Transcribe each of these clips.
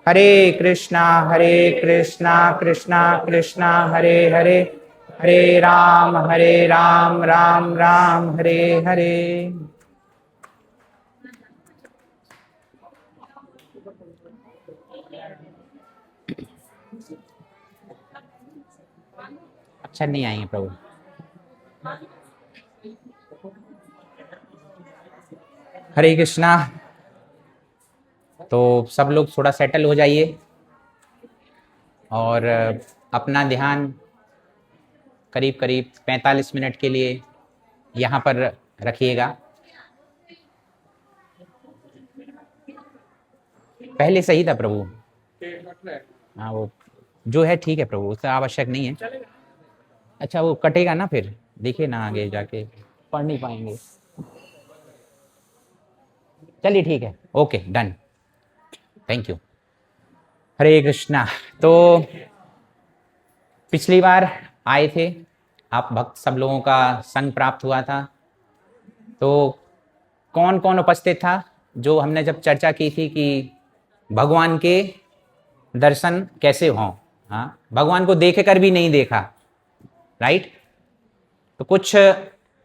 हरे कृष्णा कृष्णा कृष्णा हरे हरे, हरे राम राम राम हरे हरे। अच्छा नहीं आएंगे प्रभु। हरे कृष्णा। तो सब लोग थोड़ा सेटल हो जाइए और अपना ध्यान करीब करीब 45 मिनट के लिए यहाँ पर रखिएगा। पहले सही था प्रभु। हाँ वो जो है ठीक है प्रभु, उससे आवश्यक नहीं है। अच्छा वो कटेगा ना, फिर देखिए ना आगे जाके पढ़ नहीं पाएंगे। चलिए ठीक है, ओके डन, थैंक यू। हरे कृष्णा। तो पिछली बार आए थे आप भक्त, सब लोगों का संग प्राप्त हुआ था। तो कौन कौन उपस्थित था जो हमने जब चर्चा की थी कि भगवान के दर्शन कैसे हों। हाँ, भगवान को देख कर भी नहीं देखा, राइट। तो कुछ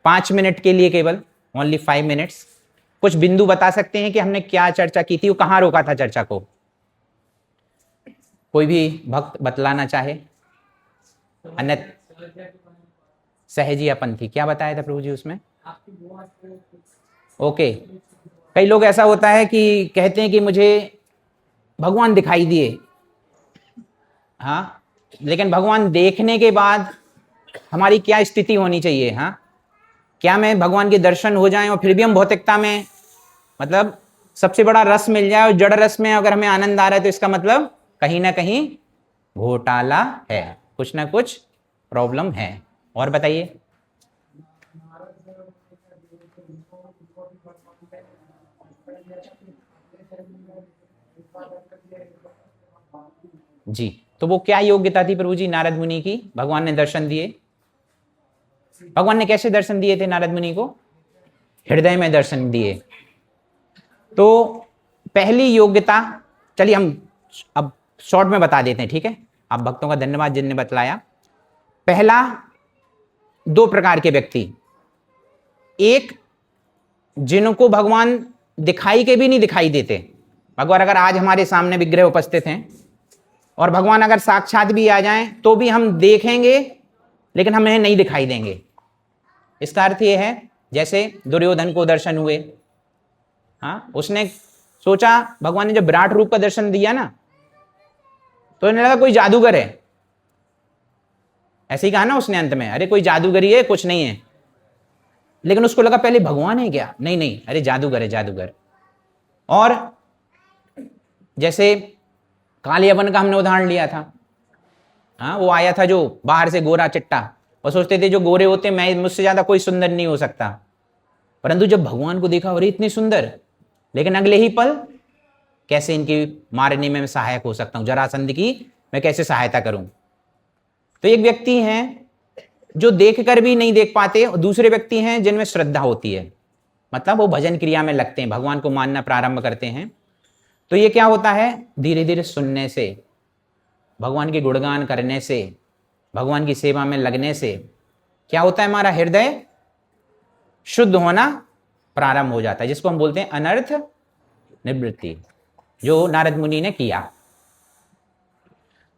5 मिनट के लिए, केवल ओनली 5 मिनट्स, कुछ बिंदु बता सकते हैं कि हमने क्या चर्चा की थी, वो कहाँ रोका था चर्चा को। कोई भी भक्त बतलाना चाहे। अन्यथा सहजियापन थी, क्या बताया था प्रभु जी उसमें? ओके। कई लोग ऐसा होता है कि कहते हैं कि मुझे भगवान दिखाई दिए, हाँ, लेकिन भगवान देखने के बाद हमारी क्या स्थिति होनी चाहिए? हाँ, क्या मैं भगवान के दर्शन हो जाएं और फिर भी हम भौतिकता में, मतलब सबसे बड़ा रस मिल जाए और जड़ रस में अगर हमें आनंद आ रहा है, तो इसका मतलब कहीं ना कहीं घोटाला है, कुछ ना कुछ प्रॉब्लम है। और बताइए। जी, तो वो क्या योग्यता थी प्रभु जी नारद मुनि की? भगवान ने दर्शन दिए। भगवान ने कैसे दर्शन दिए थे नारद मुनि को? हृदय में दर्शन दिए। तो पहली योग्यता, चलिए हम अब शॉर्ट में बता देते हैं, ठीक है। आप भक्तों का धन्यवाद जिनने बतलाया। पहला, दो प्रकार के व्यक्ति, एक जिनको भगवान दिखाई के भी नहीं दिखाई देते। भगवान अगर आज हमारे सामने विग्रह उपस्थित हैं और भगवान अगर साक्षात भी आ जाएं तो भी हम देखेंगे लेकिन हमें नहीं दिखाई देंगे। इसका अर्थ यह है, जैसे दुर्योधन को दर्शन हुए, हाँ, उसने सोचा, भगवान ने जब विराट रूप का दर्शन दिया ना, तो इन्हें लगा कोई जादूगर है। ऐसे ही कहा ना उसने अंत में, अरे कोई जादूगरी है, कुछ नहीं है। लेकिन उसको लगा पहले भगवान है क्या, नहीं नहीं, अरे जादूगर है, जादूगर। और जैसे कालियावन का हमने उदाहरण लिया था, हाँ, वो आया था जो बाहर से गोरा चिट्टा, और सोचते थे जो गोरे होते मैं, मुझसे ज्यादा कोई सुंदर नहीं हो सकता। परंतु जब भगवान को देखा, अरे इतने सुंदर, लेकिन अगले ही पल कैसे इनकी मारने में मैं सहायक हो सकता हूं, जरासंध की मैं कैसे सहायता करूं। तो एक व्यक्ति हैं जो देख कर भी नहीं देख पाते, और दूसरे व्यक्ति हैं जिनमें श्रद्धा होती है, मतलब वो भजन क्रिया में लगते हैं, भगवान को मानना प्रारंभ करते हैं। तो ये क्या होता है, धीरे धीरे सुनने से, भगवान के गुणगान करने से, भगवान की सेवा में लगने से क्या होता है, हमारा हृदय शुद्ध होना प्रारंभ हो जाता है, जिसको हम बोलते हैं अनर्थ निवृत्ति, जो नारद मुनि ने किया।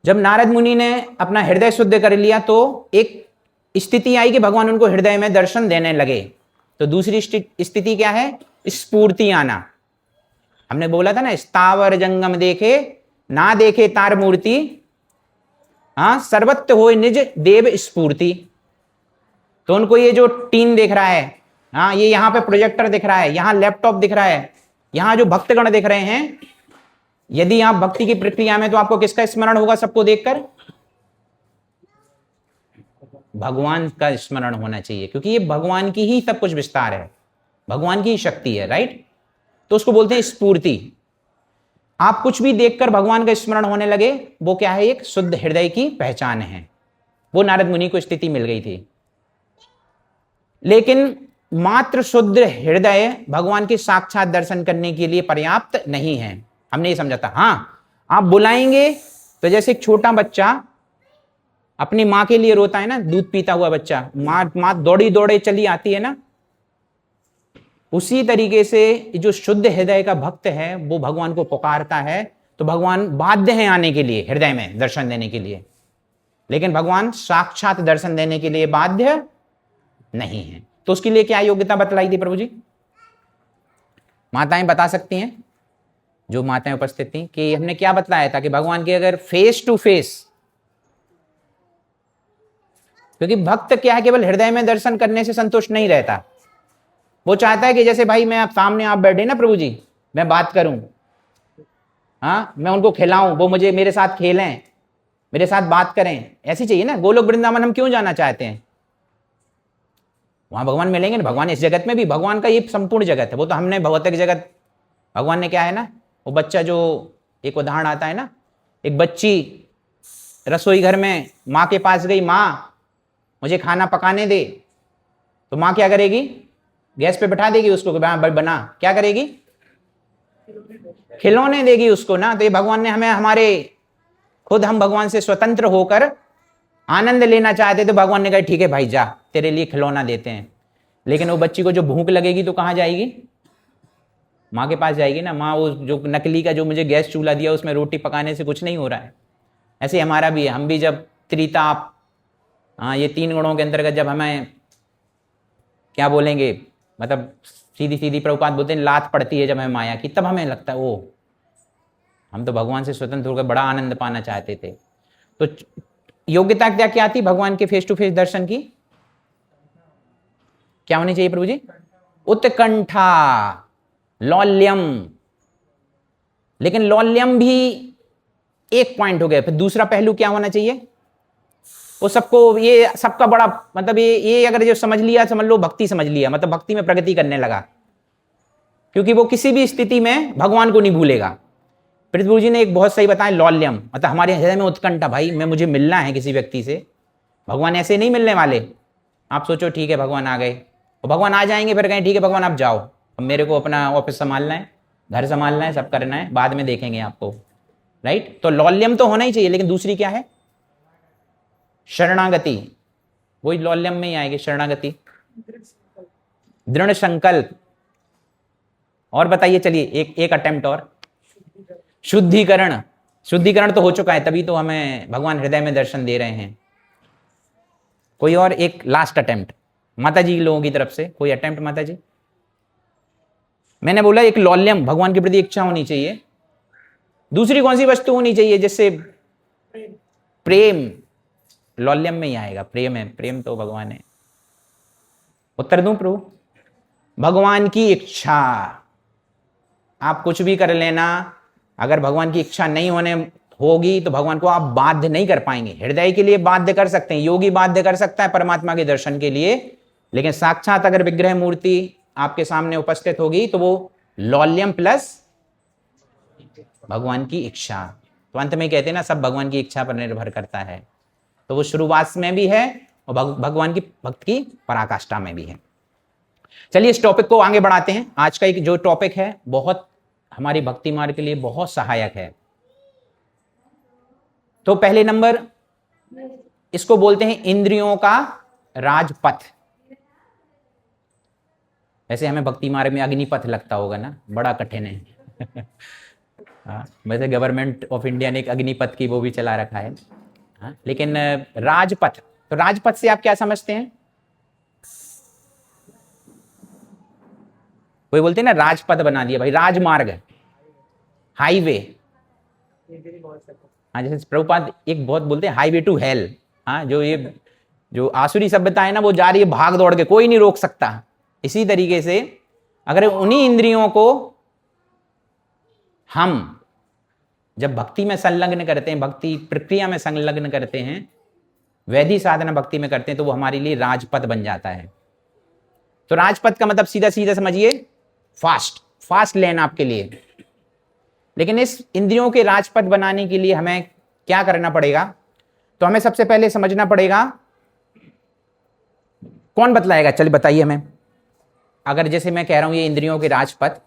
जब नारद मुनि ने अपना हृदय शुद्ध कर लिया तो एक स्थिति आई कि भगवान उनको हृदय में दर्शन देने लगे। तो दूसरी स्थिति क्या है, स्फूर्ति आना। हमने बोला था ना, स्थावर जंगम देखे ना देखे तार मूर्ति, हाँ, सर्वत्र हो निज देव स्फूर्ति। तो उनको ये जो टीन दिख रहा है, हाँ, ये यहां पे प्रोजेक्टर दिख रहा है, यहां लैपटॉप दिख रहा है, यहां जो भक्तगण दिख रहे हैं, यदि आप भक्ति की प्रक्रिया में, तो आपको किसका स्मरण होगा सबको देखकर? भगवान का स्मरण होना चाहिए, क्योंकि ये भगवान की ही सब कुछ विस्तार है, भगवान की ही शक्ति है, राइट। तो उसको बोलते हैं स्फूर्ति। आप कुछ भी देखकर भगवान का स्मरण होने लगे, वो क्या है, एक शुद्ध हृदय की पहचान है। वो नारद मुनि को स्थिति मिल गई थी। लेकिन मात्र शुद्ध हृदय भगवान के साक्षात दर्शन करने के लिए पर्याप्त नहीं है। हमने ये समझा था, हाँ, आप बुलाएंगे तो जैसे एक छोटा बच्चा अपनी माँ के लिए रोता है ना, दूध पीता हुआ बच्चा, माँ दौड़ी दौड़े चली आती है ना, उसी तरीके से जो शुद्ध हृदय का भक्त है वो भगवान को पुकारता है, तो भगवान बाध्य हैं आने के लिए हृदय में दर्शन देने के लिए, लेकिन भगवान साक्षात दर्शन देने के लिए बाध्य नहीं है। तो उसके लिए क्या योग्यता बतलाई थी प्रभु जी? माताएं बता सकती हैं, जो माताएं उपस्थित थी, कि हमने क्या बतलाया था कि भगवान के अगर फेस टू फेस, क्योंकि भक्त क्या है, केवल हृदय में दर्शन करने से संतुष्ट नहीं रहता, वो चाहता है कि जैसे भाई मैं आप सामने आप बैठे ना प्रभु जी, मैं बात करूं, हाँ, मैं उनको खिलाऊं, वो मुझे मेरे साथ खेलें, मेरे साथ बात करें, ऐसी चाहिए ना। गोलोक वृंदावन हम क्यों जाना चाहते हैं? वहां भगवान मिलेंगे ना। भगवान इस जगत में भी, भगवान का ये संपूर्ण जगत है, वो तो हमने भौतिक जगत, भगवान ने क्या है ना, वो बच्चा जो एक उदाहरण आता है ना, एक बच्ची रसोई घर में माँ के पास गई, माँ मुझे खाना पकाने दे, तो माँ क्या करेगी? गैस पे बैठा देगी उसको, बना, क्या करेगी? खिलौने देगी उसको ना। तो ये भगवान ने हमें, हमारे खुद हम भगवान से स्वतंत्र होकर आनंद लेना चाहते, तो भगवान ने कहा ठीक है भाई जा, तेरे लिए खिलौना देते हैं। लेकिन वो बच्ची को जो भूख लगेगी तो कहाँ जाएगी? माँ के पास जाएगी ना। माँ, वो जो नकली का जो मुझे गैस चूल्हा दिया उसमें रोटी पकाने से कुछ नहीं हो रहा है। ऐसे हमारा भी है, हम भी जब त्रिताप, हाँ, ये 3 गुणों के अंतर्गत जब हमें क्या बोलेंगे, मतलब सीधी सीधी प्रभुपाद बोलते हैं लात पड़ती है जब हमें माया की, तब हमें लगता है ओ, हम तो भगवान से स्वतंत्र होकर बड़ा आनंद पाना चाहते थे। तो योग्यता क्या क्या थी भगवान के फेस टू फेस दर्शन की? क्या होनी चाहिए प्रभु जी? उत्कंठा, लौल्यम। लेकिन लौल्यम भी एक पॉइंट हो गया, फिर दूसरा पहलू क्या होना चाहिए? वो सबको, ये सबका बड़ा मतलब ये अगर जो समझ लिया, समझ लो भक्ति समझ लिया, मतलब भक्ति में प्रगति करने लगा, क्योंकि वो किसी भी स्थिति में भगवान को नहीं भूलेगा। प्रभु जी ने एक बहुत सही बताया, लौल्यम, मतलब हमारे हृदय में उत्कंठा, भाई मैं, मुझे मिलना है किसी व्यक्ति से। भगवान ऐसे नहीं मिलने वाले, आप सोचो ठीक है भगवान आ गए, और भगवान आ जाएंगे फिर कहें ठीक है भगवान आप जाओ, अब मेरे को अपना ऑफिस संभालना है, घर संभालना है, सब करना है, बाद में देखेंगे आपको, राइट। तो लौल्यम तो होना ही चाहिए, लेकिन दूसरी क्या है? शरणागति। वही लौल्यम में ही आएगी, शरणागति, दृढ़ संकल्प। और बताइए, चलिए एक अटेम्प्ट और। शुद्धिकरण। शुद्धिकरण तो हो चुका है, तभी तो हमें भगवान हृदय में दर्शन दे रहे हैं। कोई और एक लास्ट अटेम्प्ट माता जी लोगों की तरफ से, कोई अटेम्प्ट माता जी? मैंने बोला एक लौल्यम, भगवान के प्रति इच्छा होनी चाहिए। दूसरी कौन सी वस्तु होनी चाहिए जिससे? प्रेम। लौल्यम में ही आएगा, प्रेम है, प्रेम तो भगवान है। उत्तर दूं प्रभु? भगवान की इच्छा। आप कुछ भी कर लेना, अगर भगवान की इच्छा नहीं होने होगी तो भगवान को आप बाध्य नहीं कर पाएंगे। हृदय के लिए बाध्य कर सकते हैं, योगी बाध्य कर सकता है परमात्मा के दर्शन के लिए, लेकिन साक्षात अगर विग्रह मूर्ति आपके सामने उपस्थित होगी तो वो लौल्यम प्लस भगवान की इच्छा। तो अंत में कहते हैं ना, सब भगवान की इच्छा पर निर्भर करता है। तो वो शुरुआत में भी है और भगवान की भक्त की पराकाष्ठा में भी है। चलिए इस टॉपिक को आगे बढ़ाते हैं। आज का एक जो टॉपिक है बहुत हमारी भक्ति मार्ग के लिए बहुत सहायक है। तो पहले नंबर, इसको बोलते हैं इंद्रियों का राजपथ। वैसे हमें भक्ति मार्ग में अग्निपथ लगता होगा ना, बड़ा कठिन है। वैसे गवर्नमेंट ऑफ इंडिया ने एक अग्निपथ की वो भी चला रखा है। लेकिन राजपथ, तो राजपथ से आप क्या समझते हैं? कोई बोलते हैं ना राजपथ बना दिया भाई, राजमार्ग, हाईवे। हाँ, जैसे प्रभुपाद एक बहुत बोलते हैं हाईवे टू हेल। हाँ, जो ये जो आसुरी सभ्यता है ना, वो जा रही है भाग दौड़ के, कोई नहीं रोक सकता। इसी तरीके से अगर उन्हीं इंद्रियों को हम जब भक्ति में संलग्न करते हैं, भक्ति प्रक्रिया में संलग्न करते हैं, वैधि साधना भक्ति में करते हैं, तो वो हमारे लिए राजपथ बन जाता है। तो राजपथ का मतलब सीधा सीधा समझिए, फास्ट लेन आपके लिए। लेकिन इस इंद्रियों के राजपथ बनाने के लिए हमें क्या करना पड़ेगा? तो हमें सबसे पहले समझना पड़ेगा, कौन बतलाएगा? चलिए बताइए हमें। अगर जैसे मैं कह रहा हूं ये इंद्रियों के राजपथ,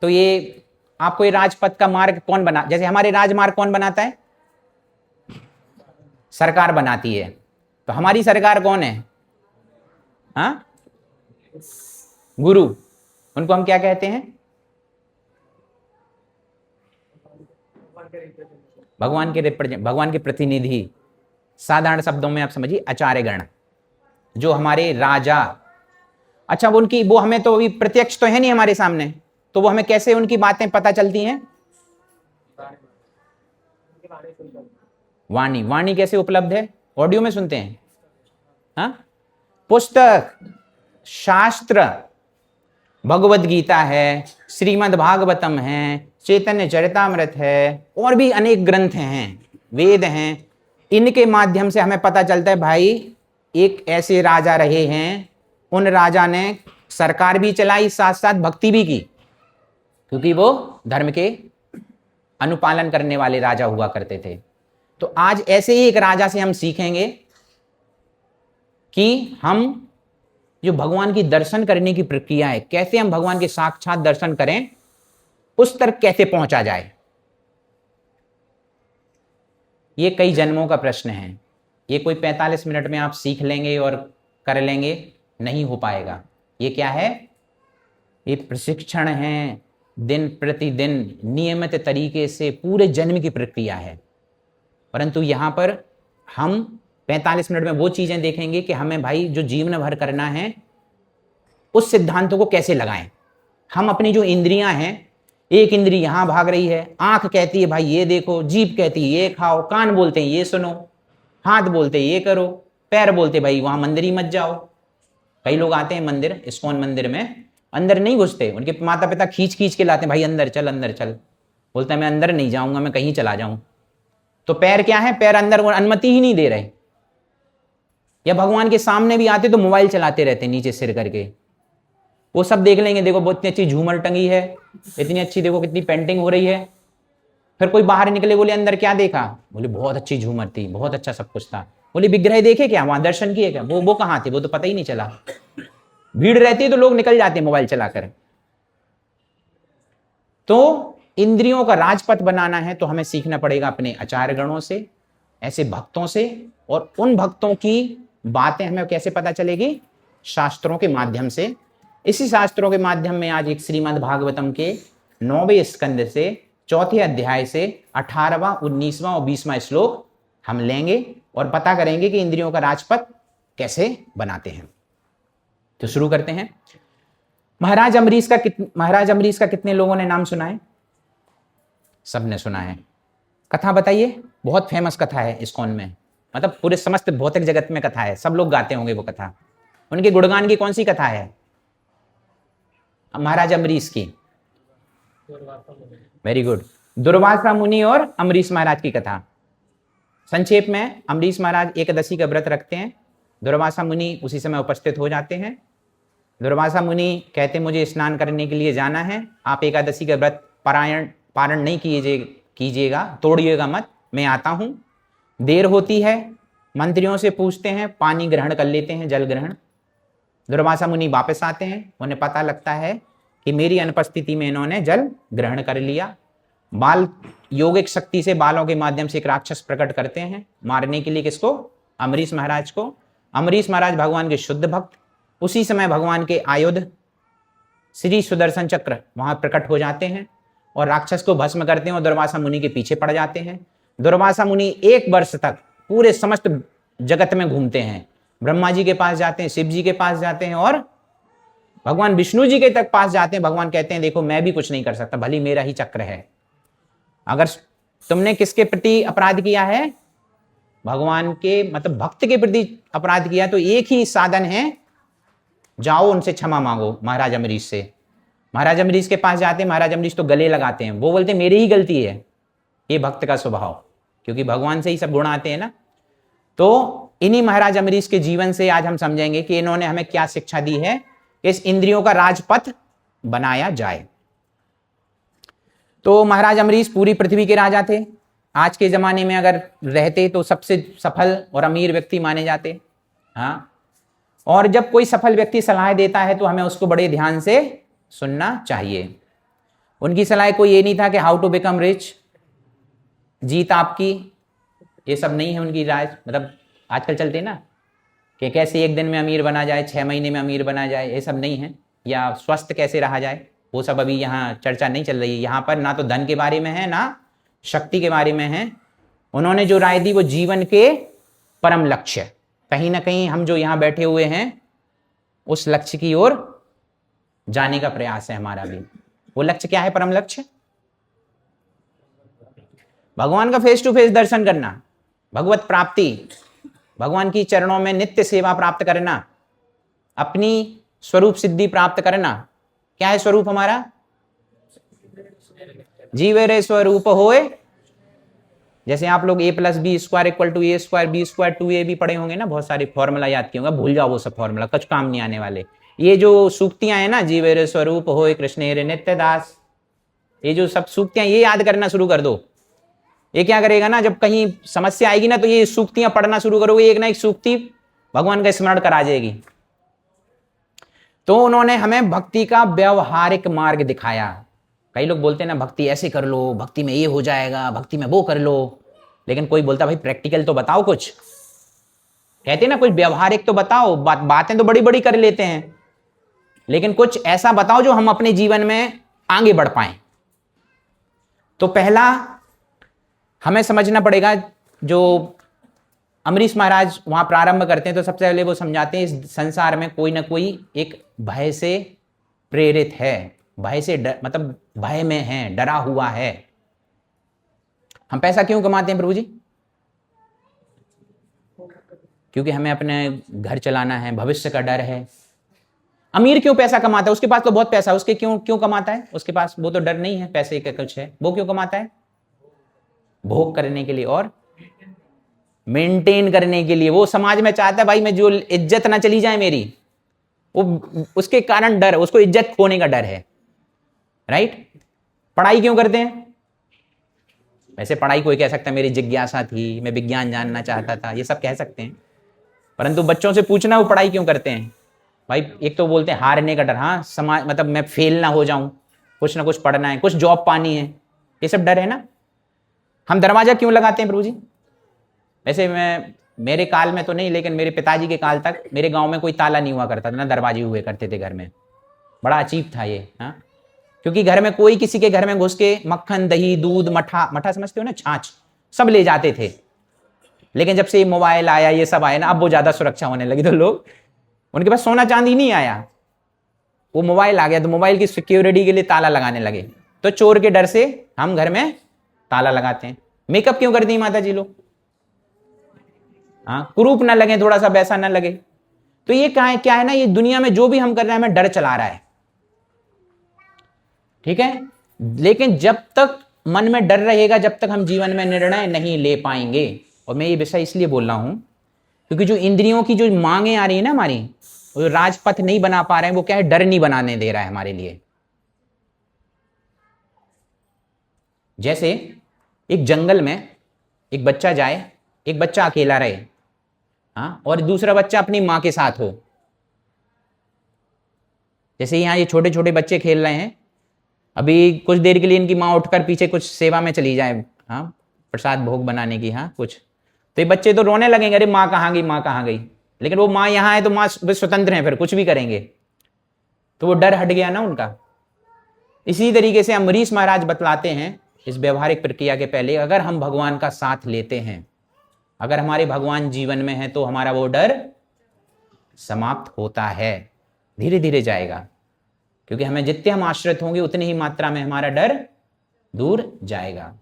तो ये आपको ये राजपथ का मार्ग कौन बना, जैसे हमारे राजमार्ग कौन बनाता है? सरकार बनाती है। तो हमारी सरकार कौन है? हाँ, गुरु। उनको हम क्या कहते हैं? भगवान के प्रतिनिधि। साधारण शब्दों में आप समझिए आचार्यगण, जो हमारे राजा। अच्छा, वो हमें तो अभी प्रत्यक्ष तो है नहीं हमारे सामने, तो वो हमें कैसे उनकी बातें पता चलती हैं? वाणी कैसे उपलब्ध है? ऑडियो में सुनते हैं? हाँ, पुस्तक, शास्त्र, भगवद गीता है, श्रीमद् भागवतम है, चैतन्य चरितामृत है, और भी अनेक ग्रंथ हैं, वेद हैं। इनके माध्यम से हमें पता चलता है भाई एक ऐसे राजा रहे हैं, उन राजा ने सरकार भी चलाई, साथ साथ भक्ति भी की, क्योंकि वो धर्म के अनुपालन करने वाले राजा हुआ करते थे। तो आज ऐसे ही एक राजा से हम सीखेंगे कि हम जो भगवान की दर्शन करने की प्रक्रिया है, कैसे हम भगवान के साक्षात दर्शन करें, उस तक कैसे पहुंचा जाए। ये कई जन्मों का प्रश्न है। ये कोई 45 मिनट में आप सीख लेंगे और कर लेंगे, नहीं हो पाएगा। ये क्या है? ये प्रशिक्षण है, दिन प्रतिदिन नियमित तरीके से पूरे जन्म की प्रक्रिया है। परंतु यहां पर हम 45 मिनट में वो चीजें देखेंगे कि हमें भाई जो जीवन भर करना है, उस सिद्धांतों को कैसे लगाएं। हम अपनी जो इंद्रियां हैं, एक इंद्री यहां भाग रही है, आंख कहती है भाई ये देखो, जीभ कहती है ये खाओ, कान बोलते हैं ये सुनो, हाथ बोलते हैं ये करो, पैर बोलते भाई वहां मंदिर ही मत जाओ। कई लोग आते हैं मंदिर, इस्कॉन मंदिर में, अंदर नहीं घुसते, उनके माता पिता खींच खींच के लाते हैं, भाई अंदर चल अंदर चल। बोलता है मैं अंदर नहीं जाऊंगा, मैं कहीं चला जाऊं। तो पैर क्या है? पैर अंदर अनुमति ही नहीं दे रहे। या भगवान के सामने भी आते तो मोबाइल चलाते रहते नीचे सिर करके। वो सब देख लेंगे, देखो बहुत इतनी अच्छी झूमर टंगी है, इतनी अच्छी देखो कितनी पेंटिंग हो रही है। फिर कोई बाहर निकले, बोले अंदर क्या देखा? बोले बहुत अच्छी झूमर थी, बहुत अच्छा सब कुछ था। बोले विग्रह देखे क्या, वहां दर्शन किए क्या? वो कहाँ थे? वो तो पता ही नहीं चला। भीड़ रहती है तो लोग निकल जाते हैं मोबाइल चलाकर। तो इंद्रियों का राजपथ बनाना है तो हमें सीखना पड़ेगा अपने आचार्य गणों से, ऐसे भक्तों से। और उन भक्तों की बातें हमें कैसे पता चलेगी? शास्त्रों के माध्यम से। इसी शास्त्रों के माध्यम में आज एक श्रीमद् भागवतम के 9वें स्कंद से 4थे अध्याय से 18वां, 19वां और 20वां श्लोक हम लेंगे और पता करेंगे कि इंद्रियों का राजपथ कैसे बनाते हैं। तो शुरू करते हैं। महाराज अम्बरीश का कितने लोगों ने नाम सुना है? सबने सुना है। कथा बताइए, बहुत फेमस कथा है इस्कॉन में, मतलब पूरे समस्त भौतिक जगत में कथा है, सब लोग गाते होंगे वो कथा। उनके गुणगान की कौन सी कथा है? महाराज अम्बरीश की। Very good. दुर्वासा मुनि और अम्बरीश महाराज की कथा। संक्षेप में, अम्बरीश महाराज एकादशी का व्रत रखते हैं, दुर्वासा मुनि उसी समय उपस्थित हो जाते हैं। दुर्वासा मुनि कहते मुझे स्नान करने के लिए जाना है, आप एकादशी का व्रत पारण नहीं कीजिएगा, तोड़िएगा मत, मैं आता हूं। देर होती है, मंत्रियों से पूछते हैं, पानी ग्रहण कर लेते हैं, जल ग्रहण। दुर्वासा मुनि वापस आते हैं, उन्हें पता लगता है कि मेरी अनुपस्थिति में इन्होंने जल ग्रहण कर लिया। बाल योगिक शक्ति से, बालों के माध्यम से एक राक्षस प्रकट करते हैं मारने के लिए। किसको? अम्बरीश महाराज को। अम्बरीश महाराज भगवान के शुद्ध भक्त। उसी समय भगवान के आयुध श्री सुदर्शन चक्र वहां प्रकट हो जाते हैं और राक्षस को भस्म करते हैं और दुर्वासा मुनि के पीछे पड़ जाते हैं। दुर्वासा मुनि 1 वर्ष तक पूरे समस्त जगत में घूमते हैं, ब्रह्मा जी के पास जाते हैं, शिव जी के पास जाते हैं और भगवान विष्णु जी के तक पास जाते हैं। भगवान कहते हैं देखो मैं भी कुछ नहीं कर सकता, भली मेरा ही चक्र है। अगर तुमने किसके प्रति अपराध किया है? भगवान के, मतलब भक्त के प्रति अपराध किया, तो एक ही साधन है, जाओ उनसे क्षमा मांगो, महाराज अम्बरीश से। महाराज अम्बरीश के पास जाते हैं, महाराज अम्बरीश तो गले लगाते हैं, वो बोलते मेरी ही गलती है। ये भक्त का स्वभाव, क्योंकि भगवान से ही सब गुण आते हैं ना। तो इन्हीं महाराज अम्बरीश के जीवन से आज हम समझेंगे कि इन्होंने हमें क्या शिक्षा दी है कि इस इंद्रियों का राजपथ बनाया जाए। तो महाराज अम्बरीश पूरी पृथ्वी के राजा थे। आज के जमाने में अगर रहते तो सबसे सफल और अमीर व्यक्ति माने जाते। हाँ, और जब कोई सफल व्यक्ति सलाह देता है तो हमें उसको बड़े ध्यान से सुनना चाहिए। उनकी सलाह कोई ये नहीं था कि हाउ टू बिकम रिच, जीत आपकी, ये सब नहीं है उनकी राय। मतलब आजकल चलते ना कि कैसे एक दिन में अमीर बना जाए, 6 महीने में अमीर बना जाए, ये सब नहीं है। या स्वस्थ कैसे रहा जाए, वो सब अभी यहाँ चर्चा नहीं चल रही है। यहाँ पर ना तो धन के बारे में है, ना शक्ति के बारे में है। उन्होंने जो राय दी वो जीवन के परम लक्ष्य, कहीं ना कहीं हम जो यहाँ बैठे हुए हैं उस लक्ष्य की ओर जाने का प्रयास है हमारा भी। वो लक्ष्य क्या है? परम लक्ष्य भगवान का फेस टू फेस दर्शन करना, भगवत प्राप्ति, भगवान की चरणों में नित्य सेवा प्राप्त करना, अपनी स्वरूप सिद्धि प्राप्त करना। क्या है स्वरूप हमारा? जीवेरे स्वरूप होए। जैसे आप लोग a+b² = a² b² 2a भी पढ़े होंगे ना, बहुत सारे फॉर्मूला याद किए होंगे, भूल जाओ वो सब फॉर्मूला, कुछ काम नहीं आने वाले। ये जो सूक्तियां हैं ना, जीवेरे स्वरूप होए कृष्णेरे नित्य दास, ये जो सब सूक्तियां ये याद करना शुरू कर दो। ये क्या करेगा ना, जब कहीं समस्या आएगी ना तो ये सूक्तियां पढ़ना शुरू करोगे, एक ना एक सूक्ति भगवान का स्मरण करा जाएगी। तो उन्होंने हमें भक्ति का व्यवहारिक मार्ग दिखाया। कई लोग बोलते हैं ना भक्ति ऐसे कर लो, भक्ति में ये हो जाएगा, भक्ति में वो कर लो, लेकिन कोई बोलता भाई प्रैक्टिकल तो बताओ कुछ। कहते ना कुछ व्यवहारिक तो बताओ, बातें तो बड़ी बड़ी कर लेते हैं, लेकिन कुछ ऐसा बताओ जो हम अपने जीवन में आगे बढ़ पाए। तो पहला हमें समझना पड़ेगा, जो अमरीश महाराज वहां प्रारंभ करते हैं तो सबसे पहले वो समझाते हैं इस संसार में कोई ना कोई एक भय से प्रेरित है, भय से मतलब भय में है, डरा हुआ है। हम पैसा क्यों कमाते हैं प्रभु जी? क्योंकि हमें अपने घर चलाना है, भविष्य का डर है। अमीर क्यों पैसा कमाता है? उसके पास तो बहुत पैसा है, उसके क्यों कमाता है? उसके पास वो तो डर नहीं है पैसे का कुछ है, वो क्यों कमाता है? भोग करने के लिए और मेंटेन करने के लिए। वो समाज में चाहता है भाई मैं जो इज्जत ना चली जाए मेरी, वो उसके कारण डर, उसको इज्जत खोने का डर है। राइट? पढ़ाई क्यों करते हैं? वैसे पढ़ाई कोई कह सकता है मेरी जिज्ञासा थी, मैं विज्ञान जानना चाहता था, ये सब कह सकते हैं, परंतु बच्चों से पूछना वो पढ़ाई क्यों करते हैं? भाई एक तो बोलते हैं हारने का डर, हाँ समाज मतलब मैं फेल ना हो जाऊं, कुछ ना कुछ पढ़ना है, कुछ जॉब पानी है, ये सब डर है ना। हम दरवाजा क्यों लगाते हैं प्रभु जी? वैसे मैं मेरे काल में तो नहीं, लेकिन मेरे पिताजी के काल तक मेरे गांव में कोई ताला नहीं हुआ करता था, ना दरवाजे हुए करते थे घर में। बड़ा अजीब था ये, हाँ, क्योंकि घर में कोई किसी के घर में घुस के मक्खन दही दूध मठा समझते हो ना, छाछ सब ले जाते थे। लेकिन जब से ये मोबाइल आया, ये सब आया ना, अब वो ज्यादा सुरक्षा होने लगी, तो लोग उनके पास सोना चांदी नहीं आया, वो मोबाइल आ गया तो मोबाइल की सिक्योरिटी के लिए ताला लगाने लगे। तो चोर के डर से हम घर में ताला लगाते हैं। मेकअप क्यों करती है माता जी लोग? हाँ, कुरूप ना लगे, थोड़ा सा वैसा ना लगे। तो ये क्या है ना, ये दुनिया में जो भी हम कर रहे हैं हमें डर चला रहा है, ठीक है। लेकिन जब तक मन में डर रहेगा, जब तक हम जीवन में निर्णय नहीं ले पाएंगे। और मैं ये विषय इसलिए बोल रहा हूं क्योंकि जो इंद्रियों की जो मांगे आ रही है ना हमारी, वो राजपथ नहीं बना पा रहे हैं, वो क्या है, डर नहीं बनाने दे रहा है हमारे लिए। जैसे एक जंगल में एक बच्चा जाए, एक बच्चा अकेला रहे, हाँ, और दूसरा बच्चा अपनी माँ के साथ हो। जैसे यहाँ ये छोटे छोटे बच्चे खेल रहे हैं, अभी कुछ देर के लिए इनकी माँ उठकर पीछे कुछ सेवा में चली जाए, हाँ, प्रसाद भोग बनाने की, हाँ कुछ, तो ये बच्चे तो रोने लगेंगे, अरे माँ कहाँ गई, माँ कहाँ गई। लेकिन वो माँ यहाँ है तो माँ स्वतंत्र है, फिर कुछ भी करेंगे, तो वो डर हट गया ना उनका। इसी तरीके से अमरीश महाराज बतलाते हैं इस व्यवहारिक प्रक्रिया के पहले, अगर हम भगवान का साथ लेते हैं, अगर हमारे भगवान जीवन में है, तो हमारा वो डर समाप्त होता है, धीरे धीरे जाएगा। क्योंकि हमें जितने हम आश्रित होंगे उतनी ही मात्रा में हमारा डर दूर जाएगा।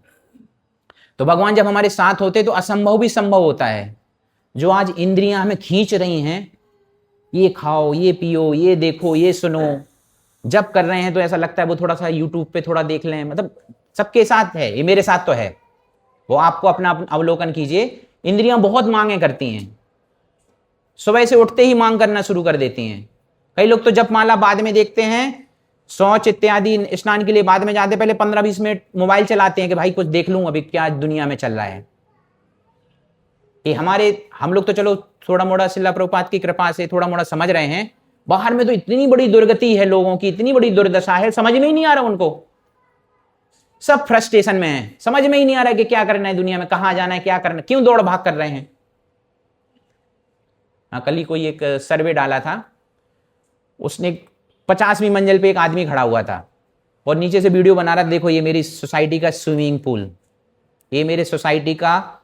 तो भगवान जब हमारे साथ होते तो असंभव भी संभव होता है। जो आज इंद्रियां हमें खींच रही हैं, ये खाओ, ये पियो, ये देखो, ये सुनो, जब कर रहे हैं तो ऐसा लगता है वो थोड़ा सा यूट्यूब पे थोड़ा देख लें, मतलब सबके साथ है, ये मेरे साथ तो है। वो आपको अपना अवलोकन कीजिए, इंद्रियां बहुत मांगे करती हैं, सुबह से उठते ही मांग करना शुरू कर देती हैं। कई लोग तो जप माला बाद में देखते हैं, शौच इत्यादि स्नान के लिए बाद में जाते, पहले 15-20 मिनट मोबाइल चलाते हैं कि भाई कुछ देख लूं अभी क्या दुनिया में चल रहा है। ये हम लोग तो चलो थोड़ा मोड़ा शिला प्रभुपाद की कृपा से थोड़ा मोड़ा समझ रहे हैं, बाहर में तो इतनी बड़ी दुर्गति है लोगों की, इतनी बड़ी दुर्दशा है, समझ में ही नहीं आ रहा उनको। सब फ्रस्ट्रेशन में है, समझ में ही नहीं आ रहा है कि क्या करना है दुनिया में, कहां जाना है, क्या करना है, क्यों दौड़ भाग कर रहे हैं। कल ही कोई एक सर्वे डाला था, उसने 50वीं मंजिल पे एक आदमी खड़ा हुआ था और नीचे से वीडियो बना रहा था, देखो ये मेरी सोसाइटी का स्विमिंग पूल, ये मेरे सोसाइटी का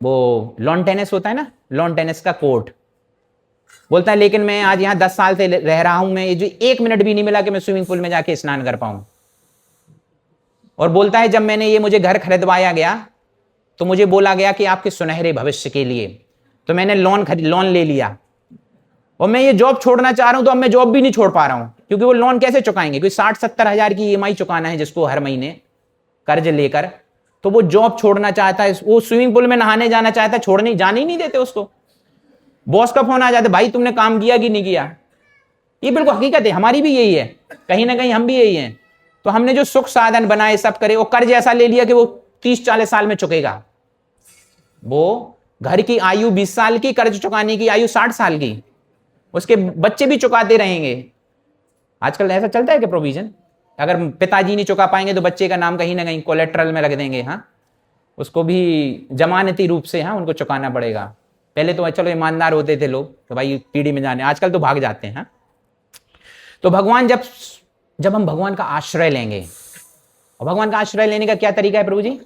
वो लॉन टेनिस होता है ना, लॉन टेनिस का कोर्ट। बोलता है लेकिन मैं आज यहाँ 10 साल से रह रहा हूं, मैं ये जो 1 मिनट भी नहीं मिला कि मैं स्विमिंग पूल में जाके स्नान कर पाऊं। और बोलता है जब मैंने ये मुझे घर खरीदवाया गया तो मुझे बोला गया कि आपके सुनहरे भविष्य के लिए, तो मैंने लोन ले लिया और मैं ये जॉब छोड़ना चाह रहा हूं, तो अब मैं जॉब भी नहीं छोड़ पा रहा हूं, क्योंकि वो लोन कैसे चुकाएंगे, कोई 60-70 हजार की ईएमआई चुकाना है जिसको हर महीने कर्ज लेकर, तो वो जॉब छोड़ना चाहता है, वो स्विमिंग पूल में नहाने जाना चाहता है, छोड़ने जाने ही नहीं देते उसको। बॉस का फोन आ जाता है, भाई तुमने काम किया कि नहीं किया। ये बिल्कुल हकीकत है, हमारी भी यही है, कहीं ना कहीं हम भी यही हैं। तो हमने जो सुख साधन बनाए सब करे, वो कर्ज ऐसा ले लिया कि वो 30-40 साल में चुकेगा। वो घर की आयु 20 साल की, कर्ज चुकाने की आयु 60 साल की, उसके बच्चे भी चुकाते रहेंगे। आजकल ऐसा चलता है कि प्रोविजन, अगर पिताजी नहीं चुका पाएंगे तो बच्चे का नाम कहीं ना कहीं कोलेट्रल में रख देंगे, हाँ उसको भी जमानती रूप से हाँ उनको चुकाना पड़ेगा। पहले तो चलो ईमानदार होते थे लोग, तो भाई पीढ़ी में जाने, आजकल तो भाग जाते हैं। हाँ तो भगवान जब हम भगवान का आश्रय लेंगे, और भगवान का आश्रय लेने का क्या तरीका है प्रभु जी,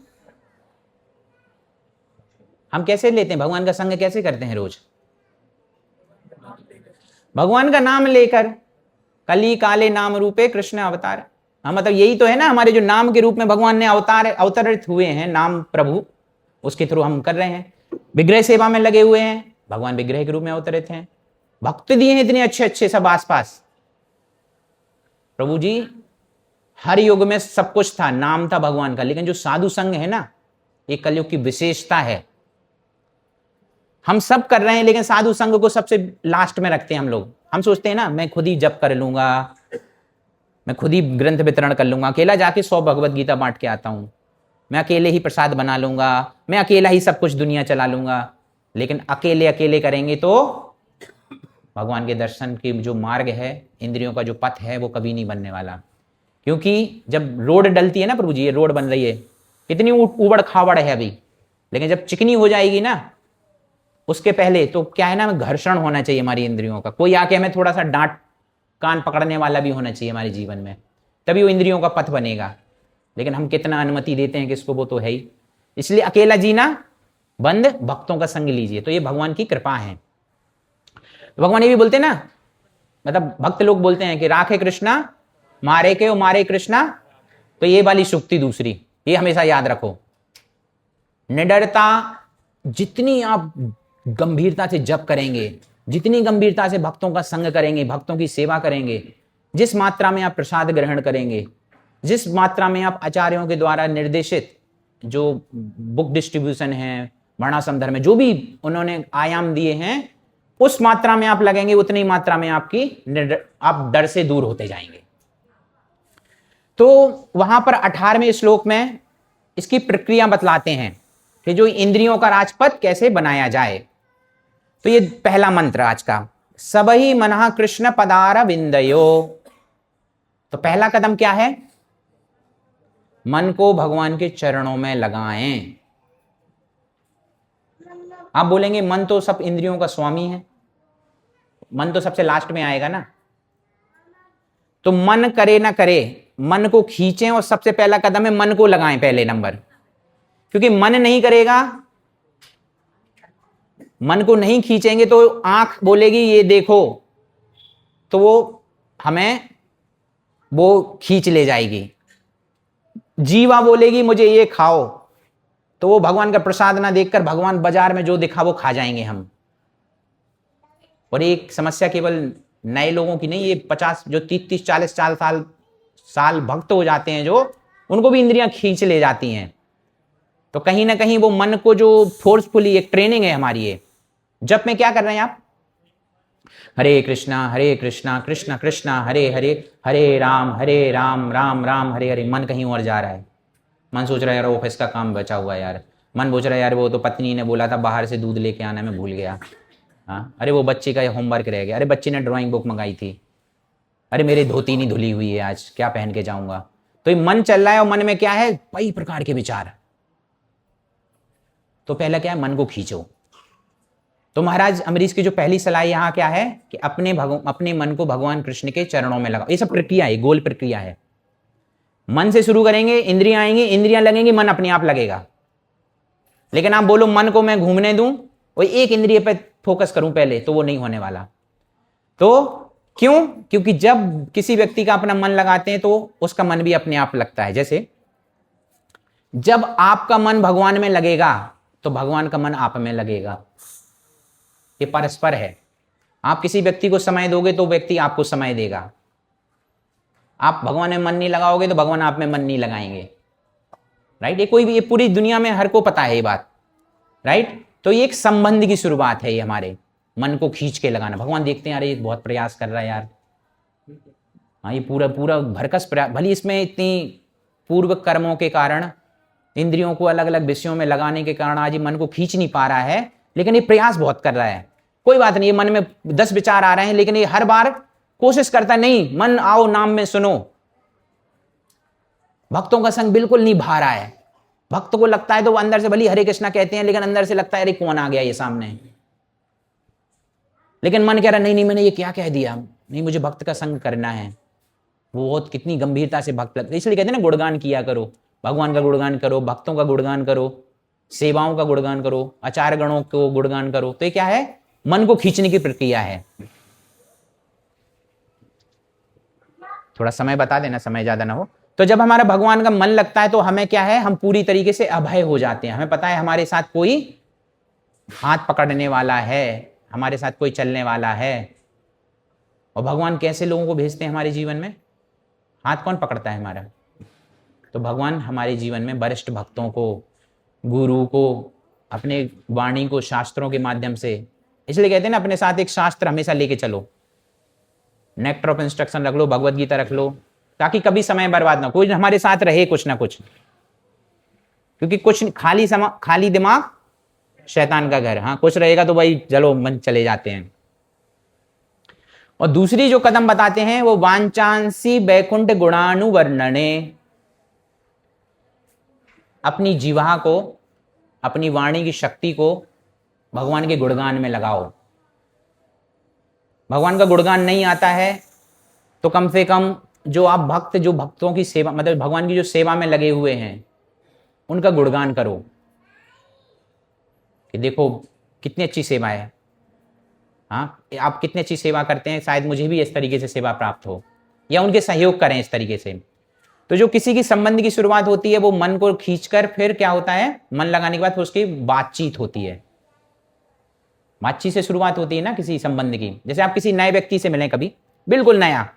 हम कैसे लेते हैं, भगवान का संग कैसे करते हैं रोज, भगवान का नाम लेकर, कली काले नाम रूपे कृष्ण अवतार। हाँ मतलब यही तो है ना, हमारे जो नाम के रूप में भगवान ने अवतरित हुए हैं, नाम प्रभु, उसके थ्रू हम कर रहे हैं। विग्रह सेवा में लगे हुए हैं, भगवान विग्रह के रूप में अवतरित हैं। भक्त दिए हैं इतने अच्छे अच्छे सब आसपास। प्रभु जी हर युग में सब कुछ था, नाम था भगवान का, लेकिन जो साधु संग है ना, ये कलयुग की विशेषता है। हम सब कर रहे हैं लेकिन साधु संग को सबसे लास्ट में रखते हैं हम लोग। हम सोचते हैं ना मैं खुद ही जप कर लूंगा, मैं खुद ही ग्रंथ वितरण कर लूंगा, अकेला जाके 100 भगवत गीता बांट के आता हूं, मैं अकेले ही प्रसाद बना लूंगा, मैं अकेला ही सब कुछ दुनिया चला लूंगा। लेकिन अकेले अकेले करेंगे तो भगवान के दर्शन की जो मार्ग है, इंद्रियों का जो पथ है, वो कभी नहीं बनने वाला। क्योंकि जब रोड डलती है ना प्रभु जी, ये रोड बन रही है, इतनी ऊबड़ खाबड़ है अभी, लेकिन जब चिकनी हो जाएगी ना, उसके पहले तो क्या है ना, घर्षण होना चाहिए हमारी इंद्रियों का, कोई आके हमें थोड़ा सा डांट कान पकड़ने वाला भी होना चाहिए हमारे जीवन में, तभी वो इंद्रियों का पथ बनेगा। लेकिन हम कितना अनुमति देते हैं किसको, वो तो है ही। इसलिए अकेला जीना बंद, भक्तों का संग लीजिए, तो ये भगवान की कृपा है। तो भगवान ये भी बोलते हैं ना, मतलब भक्त लोग बोलते हैं कि राखे कृष्णा मारे के, मारे कृष्णा, तो ये वाली शुक्ति दूसरी, ये हमेशा याद रखो। निडरता, जितनी आप गंभीरता से जप करेंगे, जितनी गंभीरता से भक्तों का संग करेंगे, भक्तों की सेवा करेंगे, जिस मात्रा में आप प्रसाद ग्रहण करेंगे, जिस मात्रा में आप आचार्यों के द्वारा निर्देशित जो बुक डिस्ट्रीब्यूशन है, वर्णाश्रम धर्म में जो भी उन्होंने आयाम दिए हैं, उस मात्रा में आप लगेंगे, उतनी मात्रा में आप डर से दूर होते जाएंगे। तो वहां पर 18वें श्लोक में इसकी प्रक्रिया बतलाते हैं कि जो इंद्रियों का राजपथ कैसे बनाया जाए। तो ये पहला मंत्र आज का, सबही मनः कृष्ण पदार विंदयो। तो पहला कदम क्या है, मन को भगवान के चरणों में लगाएं। आप बोलेंगे मन तो सब इंद्रियों का स्वामी है, मन तो सबसे लास्ट में आएगा ना। तो मन करे ना करे, मन को खींचें, और सबसे पहला कदम है मन को लगाएं पहले नंबर। क्योंकि मन नहीं करेगा, मन को नहीं खींचेंगे तो आंख बोलेगी ये देखो, तो वो हमें वो खींच ले जाएगी। जीवा बोलेगी मुझे ये खाओ, तो वो भगवान का प्रसाद ना देखकर भगवान बाजार में जो दिखा वो खा जाएंगे हम। और एक समस्या केवल नए लोगों की नहीं, ये 50 जो 30-40 साल भक्त हो जाते हैं, जो उनको भी इंद्रियां खींच ले जाती हैं। तो कहीं ना कहीं वो मन को जो फोर्सफुली, एक ट्रेनिंग है हमारी ये। जब में क्या कर रहे हैं आप, हरे कृष्णा कृष्ण कृष्णा हरे हरे, हरे राम राम राम हरे हरे। मन कहीं और जा रहा है, मन सोच रहा है यार ऑफिस का काम बचा हुआ है यार, मन सोच रहा है यार वो तो पत्नी ने बोला था बाहर से दूध लेके आना, मैं भूल गया। हाँ, अरे वो बच्चे का होमवर्क रह गया, अरे बच्चे ने ड्राइंग बुक मंगाई थी, अरे मेरी धोती नहीं धुली हुई है आज, क्या पहन के जाऊंगा। तो ये मन चल रहा है और मन में क्या है, कई प्रकार के विचार। तो पहला क्या है, मन को खींचो। तो महाराज अम्बरीश की जो पहली सलाह यहाँ क्या है कि अपने मन को भगवान कृष्ण के चरणों में लगाओ। ये सब प्रक्रिया है, गोल प्रक्रिया है। मन से शुरू करेंगे, इंद्रियां आएंगी, इंद्रियां लगेंगी, मन अपने आप लगेगा। लेकिन आप बोलो मन को मैं घूमने दूं और एक इंद्रिय पे फोकस करूं पहले, तो वो नहीं होने वाला। तो क्यों? क्योंकि जब किसी व्यक्ति का अपना मन लगाते हैं तो उसका मन भी अपने आप लगता है। जैसे जब आपका मन भगवान में लगेगा तो भगवान का मन आप में लगेगा। ये परस्पर है। आप किसी व्यक्ति को समय दोगे तो व्यक्ति आपको समय देगा। आप भगवान में मन नहीं लगाओगे तो भगवान आप में मन नहीं लगाएंगे। राइट? ये कोई भी, ये पूरी दुनिया में हर को पता है ये बात। राइट? तो ये एक संबंध की शुरुआत है, ये हमारे मन को खींच के लगाना। भगवान देखते हैं यार ये बहुत प्रयास कर रहा है यार, हाँ ये पूरा पूरा भरकस प्रयास, भले इसमें इतनी पूर्व कर्मों के कारण, इंद्रियों को अलग अलग विषयों में लगाने के कारण आज ये मन को खींच नहीं पा रहा है, लेकिन ये प्रयास बहुत कर रहा है। कोई बात नहीं, ये मन में 10 विचार आ रहे हैं, लेकिन ये हर बार कोशिश करता नहीं, मन आओ नाम में सुनो। भक्तों का संग बिल्कुल नहीं भा रहा है। भक्त को लगता है तो वो अंदर से भले हरे कृष्णा कहते हैं, लेकिन अंदर से लगता है अरे कौन आ गया ये सामने। लेकिन मन कह रहा नहीं नहीं मैंने ये क्या कह दिया, नहीं मुझे भक्त का संग करना है। वो बहुत कितनी गंभीरता से भक्त लगता है। इसलिए कहते हैं ना गुणगान किया करो, भगवान का गुणगान करो, भक्तों का गुणगान करो, सेवाओं का गुणगान करो, आचार्य गणों को गुणगान करो। तो ये क्या है, मन को खींचने की प्रक्रिया है। थोड़ा समय बता देना, समय ज्यादा ना हो। तो जब हमारा भगवान का मन लगता है तो हमें क्या है, हम पूरी तरीके से अभय हो जाते हैं। हमें पता है हमारे साथ कोई हाथ पकड़ने वाला है, हमारे साथ कोई चलने वाला है। और भगवान कैसे लोगों को भेजते हैं हमारे जीवन में? हाथ कौन पकड़ता है हमारा? तो भगवान हमारे जीवन में वरिष्ठ भक्तों को, गुरु को, अपने वाणी को शास्त्रों के माध्यम से, इसलिए कहते हैं ना अपने साथ एक शास्त्र हमेशा लेके चलो, नेक्टर ऑफ इंस्ट्रक्शन रख लो, भगवत गीता रख लो, ताकि कभी समय बर्बाद ना, कोई हमारे साथ रहे कुछ ना कुछ। क्योंकि कुछ खाली दिमाग शैतान का घर। हाँ कुछ रहेगा तो भाई चलो मन चले जाते हैं। और दूसरी जो कदम बताते हैं वो वांचांसी वैकुंठ गुणानुवर्णने, अपनी जीवा को, अपनी वाणी की शक्ति को भगवान के गुणगान में लगाओ। भगवान का गुणगान नहीं आता है तो कम से कम जो आप भक्त, जो भक्तों की सेवा, मतलब भगवान की जो सेवा में लगे हुए हैं, उनका गुणगान करो कि देखो कितनी अच्छी सेवा है। हाँ आप कितनी अच्छी सेवा करते हैं, शायद मुझे भी इस तरीके से सेवा प्राप्त हो, या उनके सहयोग करें इस तरीके से। तो जो किसी की संबंध की शुरुआत होती है वो मन को खींचकर, फिर क्या होता है, मन लगाने के बाद फिर उसकी बातचीत होती है। बातचीत से शुरुआत होती है ना किसी संबंध की। जैसे आप किसी नए व्यक्ति से मिलें, कभी बिल्कुल नया,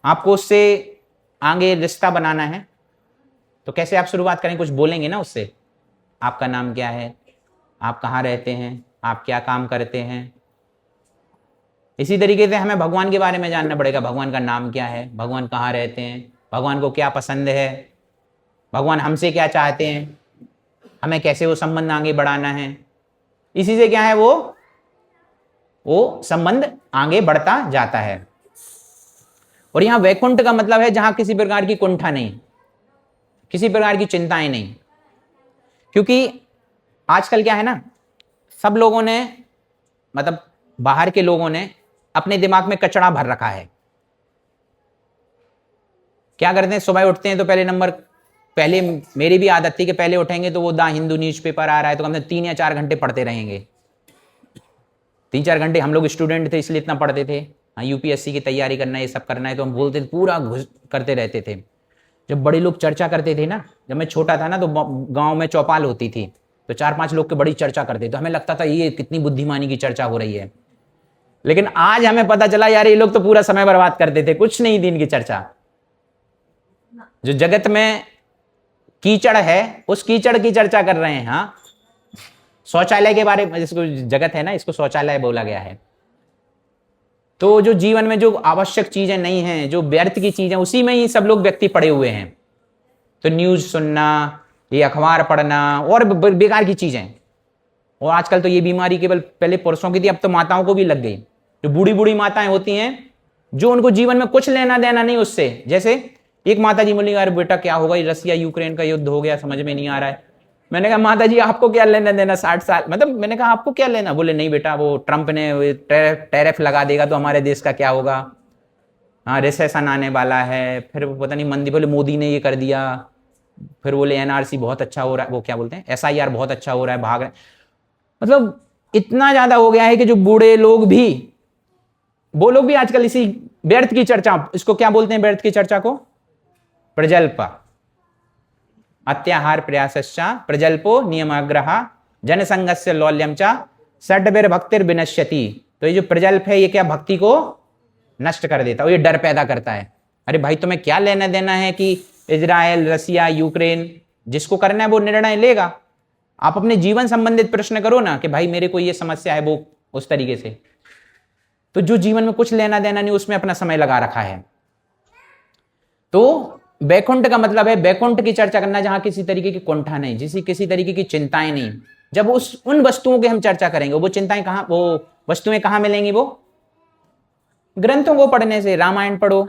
आपको उससे आगे रिश्ता बनाना है, तो कैसे आप शुरुआत करें? कुछ बोलेंगे ना उससे, आपका नाम क्या है, आप कहाँ रहते हैं, आप क्या काम करते हैं। इसी तरीके से हमें भगवान के बारे में जानना पड़ेगा, भगवान का नाम क्या है, भगवान कहाँ रहते हैं, भगवान को क्या पसंद है, भगवान हमसे क्या चाहते हैं, हमें कैसे वो संबंध आगे बढ़ाना है। इसी से क्या है, वो संबंध आगे बढ़ता जाता है। और यहां वैकुंठ का मतलब है जहां किसी प्रकार की कुंठा नहीं, किसी प्रकार की चिंताएं नहीं। क्योंकि आजकल क्या है ना, सब लोगों ने, मतलब बाहर के लोगों ने अपने दिमाग में कचरा भर रखा है। क्या करते हैं, सुबह उठते हैं तो पहले मेरी भी आदत थी कि पहले उठेंगे तो वो द हिंदू न्यूज़पेपर आ रहा है तो हम 3 या 4 घंटे पढ़ते रहेंगे। 3-4 घंटे हम लोग स्टूडेंट थे इसलिए इतना पढ़ते थे। हाँ यूपीएससी की तैयारी करना है, ये सब करना है, तो हम बोलते थे, पूरा घुस करते रहते थे। जब बड़े लोग चर्चा करते थे ना, जब मैं छोटा था ना, तो गांव में चौपाल होती थी, तो 4-5 लोग की बड़ी चर्चा करते, तो हमें लगता था ये कितनी बुद्धिमानी की चर्चा हो रही है। लेकिन आज हमें पता चला यार ये लोग तो पूरा समय बर्बाद करते थे, कुछ नहीं दिन की चर्चा। जो जगत में कीचड़ है उस कीचड़ की चर्चा कर रहे हैं। हाँ शौचालय के बारे में, जिसको जगत है ना, इसको शौचालय बोला गया है। तो जो जीवन में जो आवश्यक चीजें नहीं हैं, जो व्यर्थ की चीजें, उसी में ही सब लोग व्यक्ति पड़े हुए हैं। तो न्यूज सुनना, ये अखबार पढ़ना और बेकार की चीजें। और आजकल तो ये बीमारी केवल पहले पुरुषों की थी, अब तो माताओं को भी लग गई। जो बूढ़ी बूढ़ी माताएं होती हैं, जो उनको जीवन में कुछ लेना देना नहीं उससे, जैसे एक माता जी बोली यार बेटा क्या होगा, ये रसिया यूक्रेन का युद्ध हो गया, समझ में नहीं आ रहा है। मैंने कहा माता जी आपको क्या लेना देना, 60 साल, मतलब मैंने कहा आपको क्या लेना। बोले नहीं बेटा वो ट्रंप ने टैरिफ लगा देगा तो हमारे देश का क्या होगा, हाँ रिसेशन आने वाला है, फिर पता नहीं मंदी, बोले मोदी ने ये कर दिया, फिर बोले एनआरसी बहुत अच्छा हो रहा है, वो क्या बोलते हैं एसआईआर बहुत अच्छा हो रहा है, भाग रहे। मतलब इतना ज्यादा हो गया है कि जो बूढ़े लोग भी, वो लोग भी आजकल इसी व्यर्थ की चर्चा, इसको क्या बोलते हैं व्यर्थ की चर्चा को, प्रजल्प, अत्याहार प्रयासश्चा प्रजल्पो नियमाग्रह जनसंगस्य लौल्यम चा षड्भिर भक्तिर विनश्यति। तो ये जो प्रजल्प है ये क्या भक्ति को नष्ट कर देता है, ये डर पैदा करता है। अरे भाई तुम्हें क्या लेना देना है कि इजराइल रसिया यूक्रेन, जिसको करना है वो निर्णय लेगा। आप अपने जीवन संबंधित प्रश्न करो ना कि भाई मेरे को ये समस्या है, वो उस तरीके से। तो जो जीवन में कुछ लेना देना नहीं उसमें अपना समय लगा रखा है। तो बैकुंठ का मतलब है बैकुंठ की चर्चा करना जहां किसी तरीके की कुंठा नहीं, किसी तरीके की चिंताएं नहीं। जब उन वस्तुओं की हम चर्चा करेंगे, वो चिंताएं कहां, वो वस्तुएं कहां मिलेंगी, वो ग्रंथों को पढ़ने से। रामायण पढ़ो,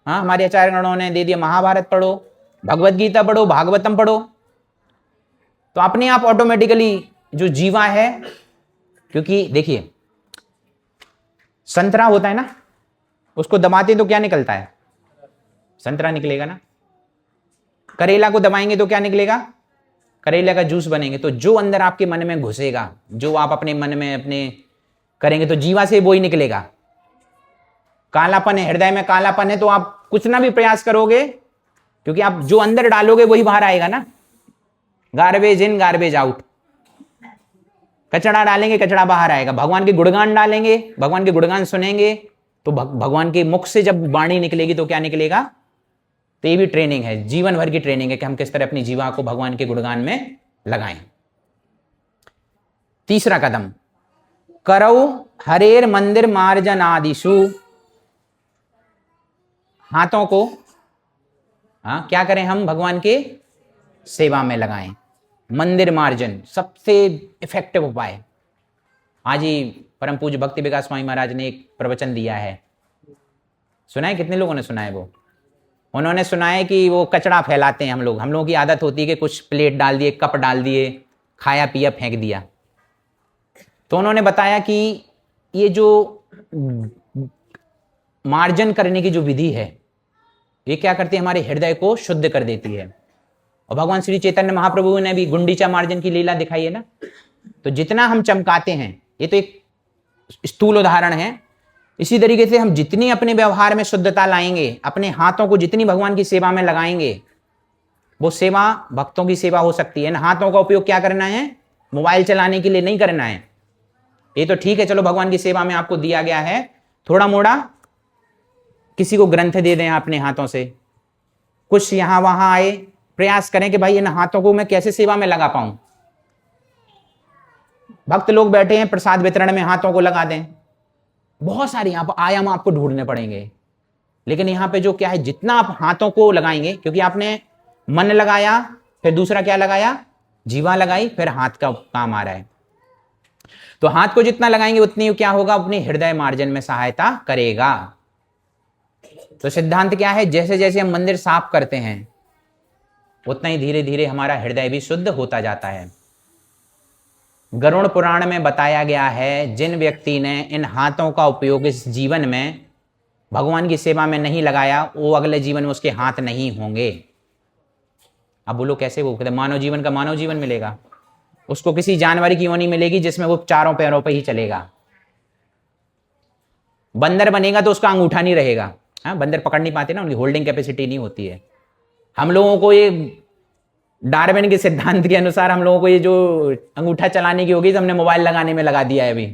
हाँ हमारे आचार्यगणों ने दे दिया, महाभारत पढ़ो, भगवत गीता पढ़ो, भागवतम पढ़ो, तो अपने आप ऑटोमेटिकली जो जीवा है, क्योंकि देखिए संतरा होता है ना, उसको दबाते तो क्या निकलता है, संतरा निकलेगा ना। करेला को दबाएंगे तो क्या निकलेगा, करेला का जूस बनेंगे। तो जो अंदर आपके मन में घुसेगा, जो आप अपने मन में अपने करेंगे, तो जीवा से वो ही निकलेगा। कालापन है, हृदय में कालापन है, तो आप कुछ ना भी प्रयास करोगे, क्योंकि आप जो अंदर डालोगे वही बाहर आएगा ना। गार्बेज इन गार्बेज आउट, कचड़ा डालेंगे कचड़ा बाहर आएगा। भगवान के गुणगान डालेंगे, भगवान के गुणगान सुनेंगे, तो भगवान के मुख से जब वाणी निकलेगी तो क्या निकलेगा। तो ये भी ट्रेनिंग है, जीवन भर की ट्रेनिंग है कि हम किस तरह अपनी जीवा को भगवान के गुणगान में लगाएं। तीसरा कदम, करौ हरेर मंदिर मार्जन आदिशु, हाथों को क्या करें हम, भगवान के सेवा में लगाएं। मंदिर मार्जन सबसे इफेक्टिव उपाय। आज ही परम पूज्य भक्ति विकास स्वामी महाराज ने एक प्रवचन दिया है, सुना है, कितने लोगों ने सुना है वो। उन्होंने सुना है कि वो कचरा फैलाते हैं हम लोगों की आदत होती है कि कुछ प्लेट डाल दिए, कप डाल दिए, खाया पिया फेंक दिया। तो उन्होंने बताया कि ये जो मार्जन करने की जो विधि है, ये क्या करती है, हमारे हृदय को शुद्ध कर देती है। और भगवान श्री चैतन्य महाप्रभु ने भी गुंडीचा मार्जन की लीला दिखाई है ना। तो जितना हम चमकाते हैं, ये तो एक स्थूल उदाहरण है, इसी तरीके से हम जितनी अपने व्यवहार में शुद्धता लाएंगे, अपने हाथों को जितनी भगवान की सेवा में लगाएंगे, वो सेवा भक्तों की सेवा हो सकती है। इन हाथों का उपयोग क्या करना है, मोबाइल चलाने के लिए नहीं करना है। ये तो ठीक है, चलो भगवान की सेवा में आपको दिया गया है, थोड़ा मोड़ा किसी को ग्रंथ दे दें अपने हाथों से, कुछ यहां वहां आए, प्रयास करें कि भाई इन हाथों को मैं कैसे सेवा में लगा पाऊं। भक्त लोग बैठे हैं, प्रसाद वितरण में हाथों को लगा दें। बहुत सारे यहां पर आयाम आपको ढूंढने पड़ेंगे, लेकिन यहां पे जो क्या है, जितना आप हाथों को लगाएंगे, क्योंकि आपने मन लगाया, फिर दूसरा क्या लगाया, जीवा लगाई, फिर हाथ का काम आ रहा है। तो हाथ को जितना लगाएंगे उतनी क्या होगा, अपने हृदय मार्जन में सहायता करेगा। तो सिद्धांत क्या है, जैसे जैसे हम मंदिर साफ करते हैं उतना ही धीरे धीरे हमारा हृदय भी शुद्ध होता जाता है। गरुड़ पुराण में बताया गया है, जिन व्यक्ति ने इन हाथों का उपयोग इस जीवन में भगवान की सेवा में नहीं लगाया, वो अगले जीवन में उसके हाथ नहीं होंगे। अब बोलो कैसे, वो कहते मानव जीवन का मानव जीवन मिलेगा, उसको किसी जानवर की योनि मिलेगी जिसमें वो चारों पैरों पर ही चलेगा। बंदर बनेगा तो उसका अंगूठा नहीं रहेगा। हाँ, बंदर पकड़ नहीं पाते ना, उनकी होल्डिंग कैपेसिटी नहीं होती है। हम लोगों को ये डार्विन के सिद्धांत के अनुसार हम लोगों को ये जो अंगूठा चलाने की होगी, तो हमने मोबाइल लगाने में लगा दिया है अभी।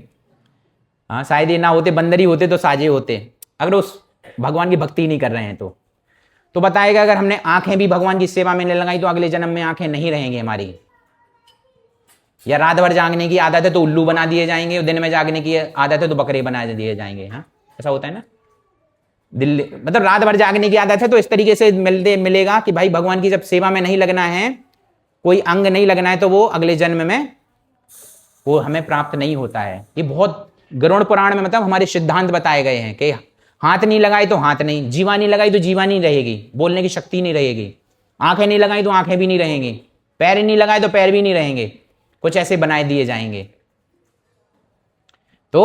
हाँ, शायद ये ना होते, बंदर ही होते तो साजे होते, अगर उस भगवान की भक्ति नहीं कर रहे हैं तो बताएगा, अगर हमने आंखें भी भगवान की सेवा में नहीं लगाई तो अगले जन्म में आंखें नहीं रहेंगी हमारी। या रात भर जागने की आदत है तो उल्लू बना दिए जाएंगे, दिन में जागने की आदत है तो बकरे बना दिए जाएंगे। हाँ, ऐसा होता है ना। दिल्ली मतलब रात भर जागने की आदत है तो इस तरीके से मिलेगा कि भाई भगवान की जब सेवा में नहीं लगना है, कोई अंग नहीं लगना है, तो वो अगले जन्म में वो हमें प्राप्त नहीं होता है। ये बहुत गरुड़ पुराण में मतलब हमारे सिद्धांत बताए गए हैं कि हाथ नहीं लगाए तो हाथ नहीं, जीवा नहीं लगाई तो जीवा नहीं रहेगी, बोलने की शक्ति नहीं रहेगी, आंखें नहीं लगाई तो आंखें भी नहीं रहेंगी, पैर नहीं लगाए तो पैर भी नहीं रहेंगे, कुछ ऐसे बनाए दिए जाएंगे। तो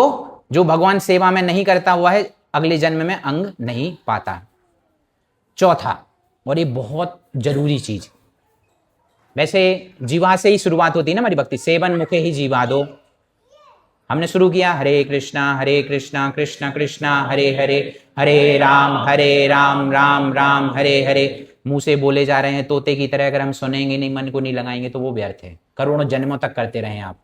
जो भगवान सेवा में नहीं करता हुआ है अगले जन्म में अंग नहीं पाता। चौथा, और ये बहुत जरूरी चीज, वैसे जीवा से ही शुरुआत होती है ना हमारी भक्ति, सेवन मुखे ही जीवा दो। हमने शुरू किया हरे कृष्णा कृष्ण कृष्णा हरे हरे, हरे राम राम राम हरे हरे। मुंह से बोले जा रहे हैं तोते की तरह, अगर हम सुनेंगे नहीं, मन को नहीं लगाएंगे तो वो व्यर्थ है। करोड़ों जन्मों तक करते रहे आप,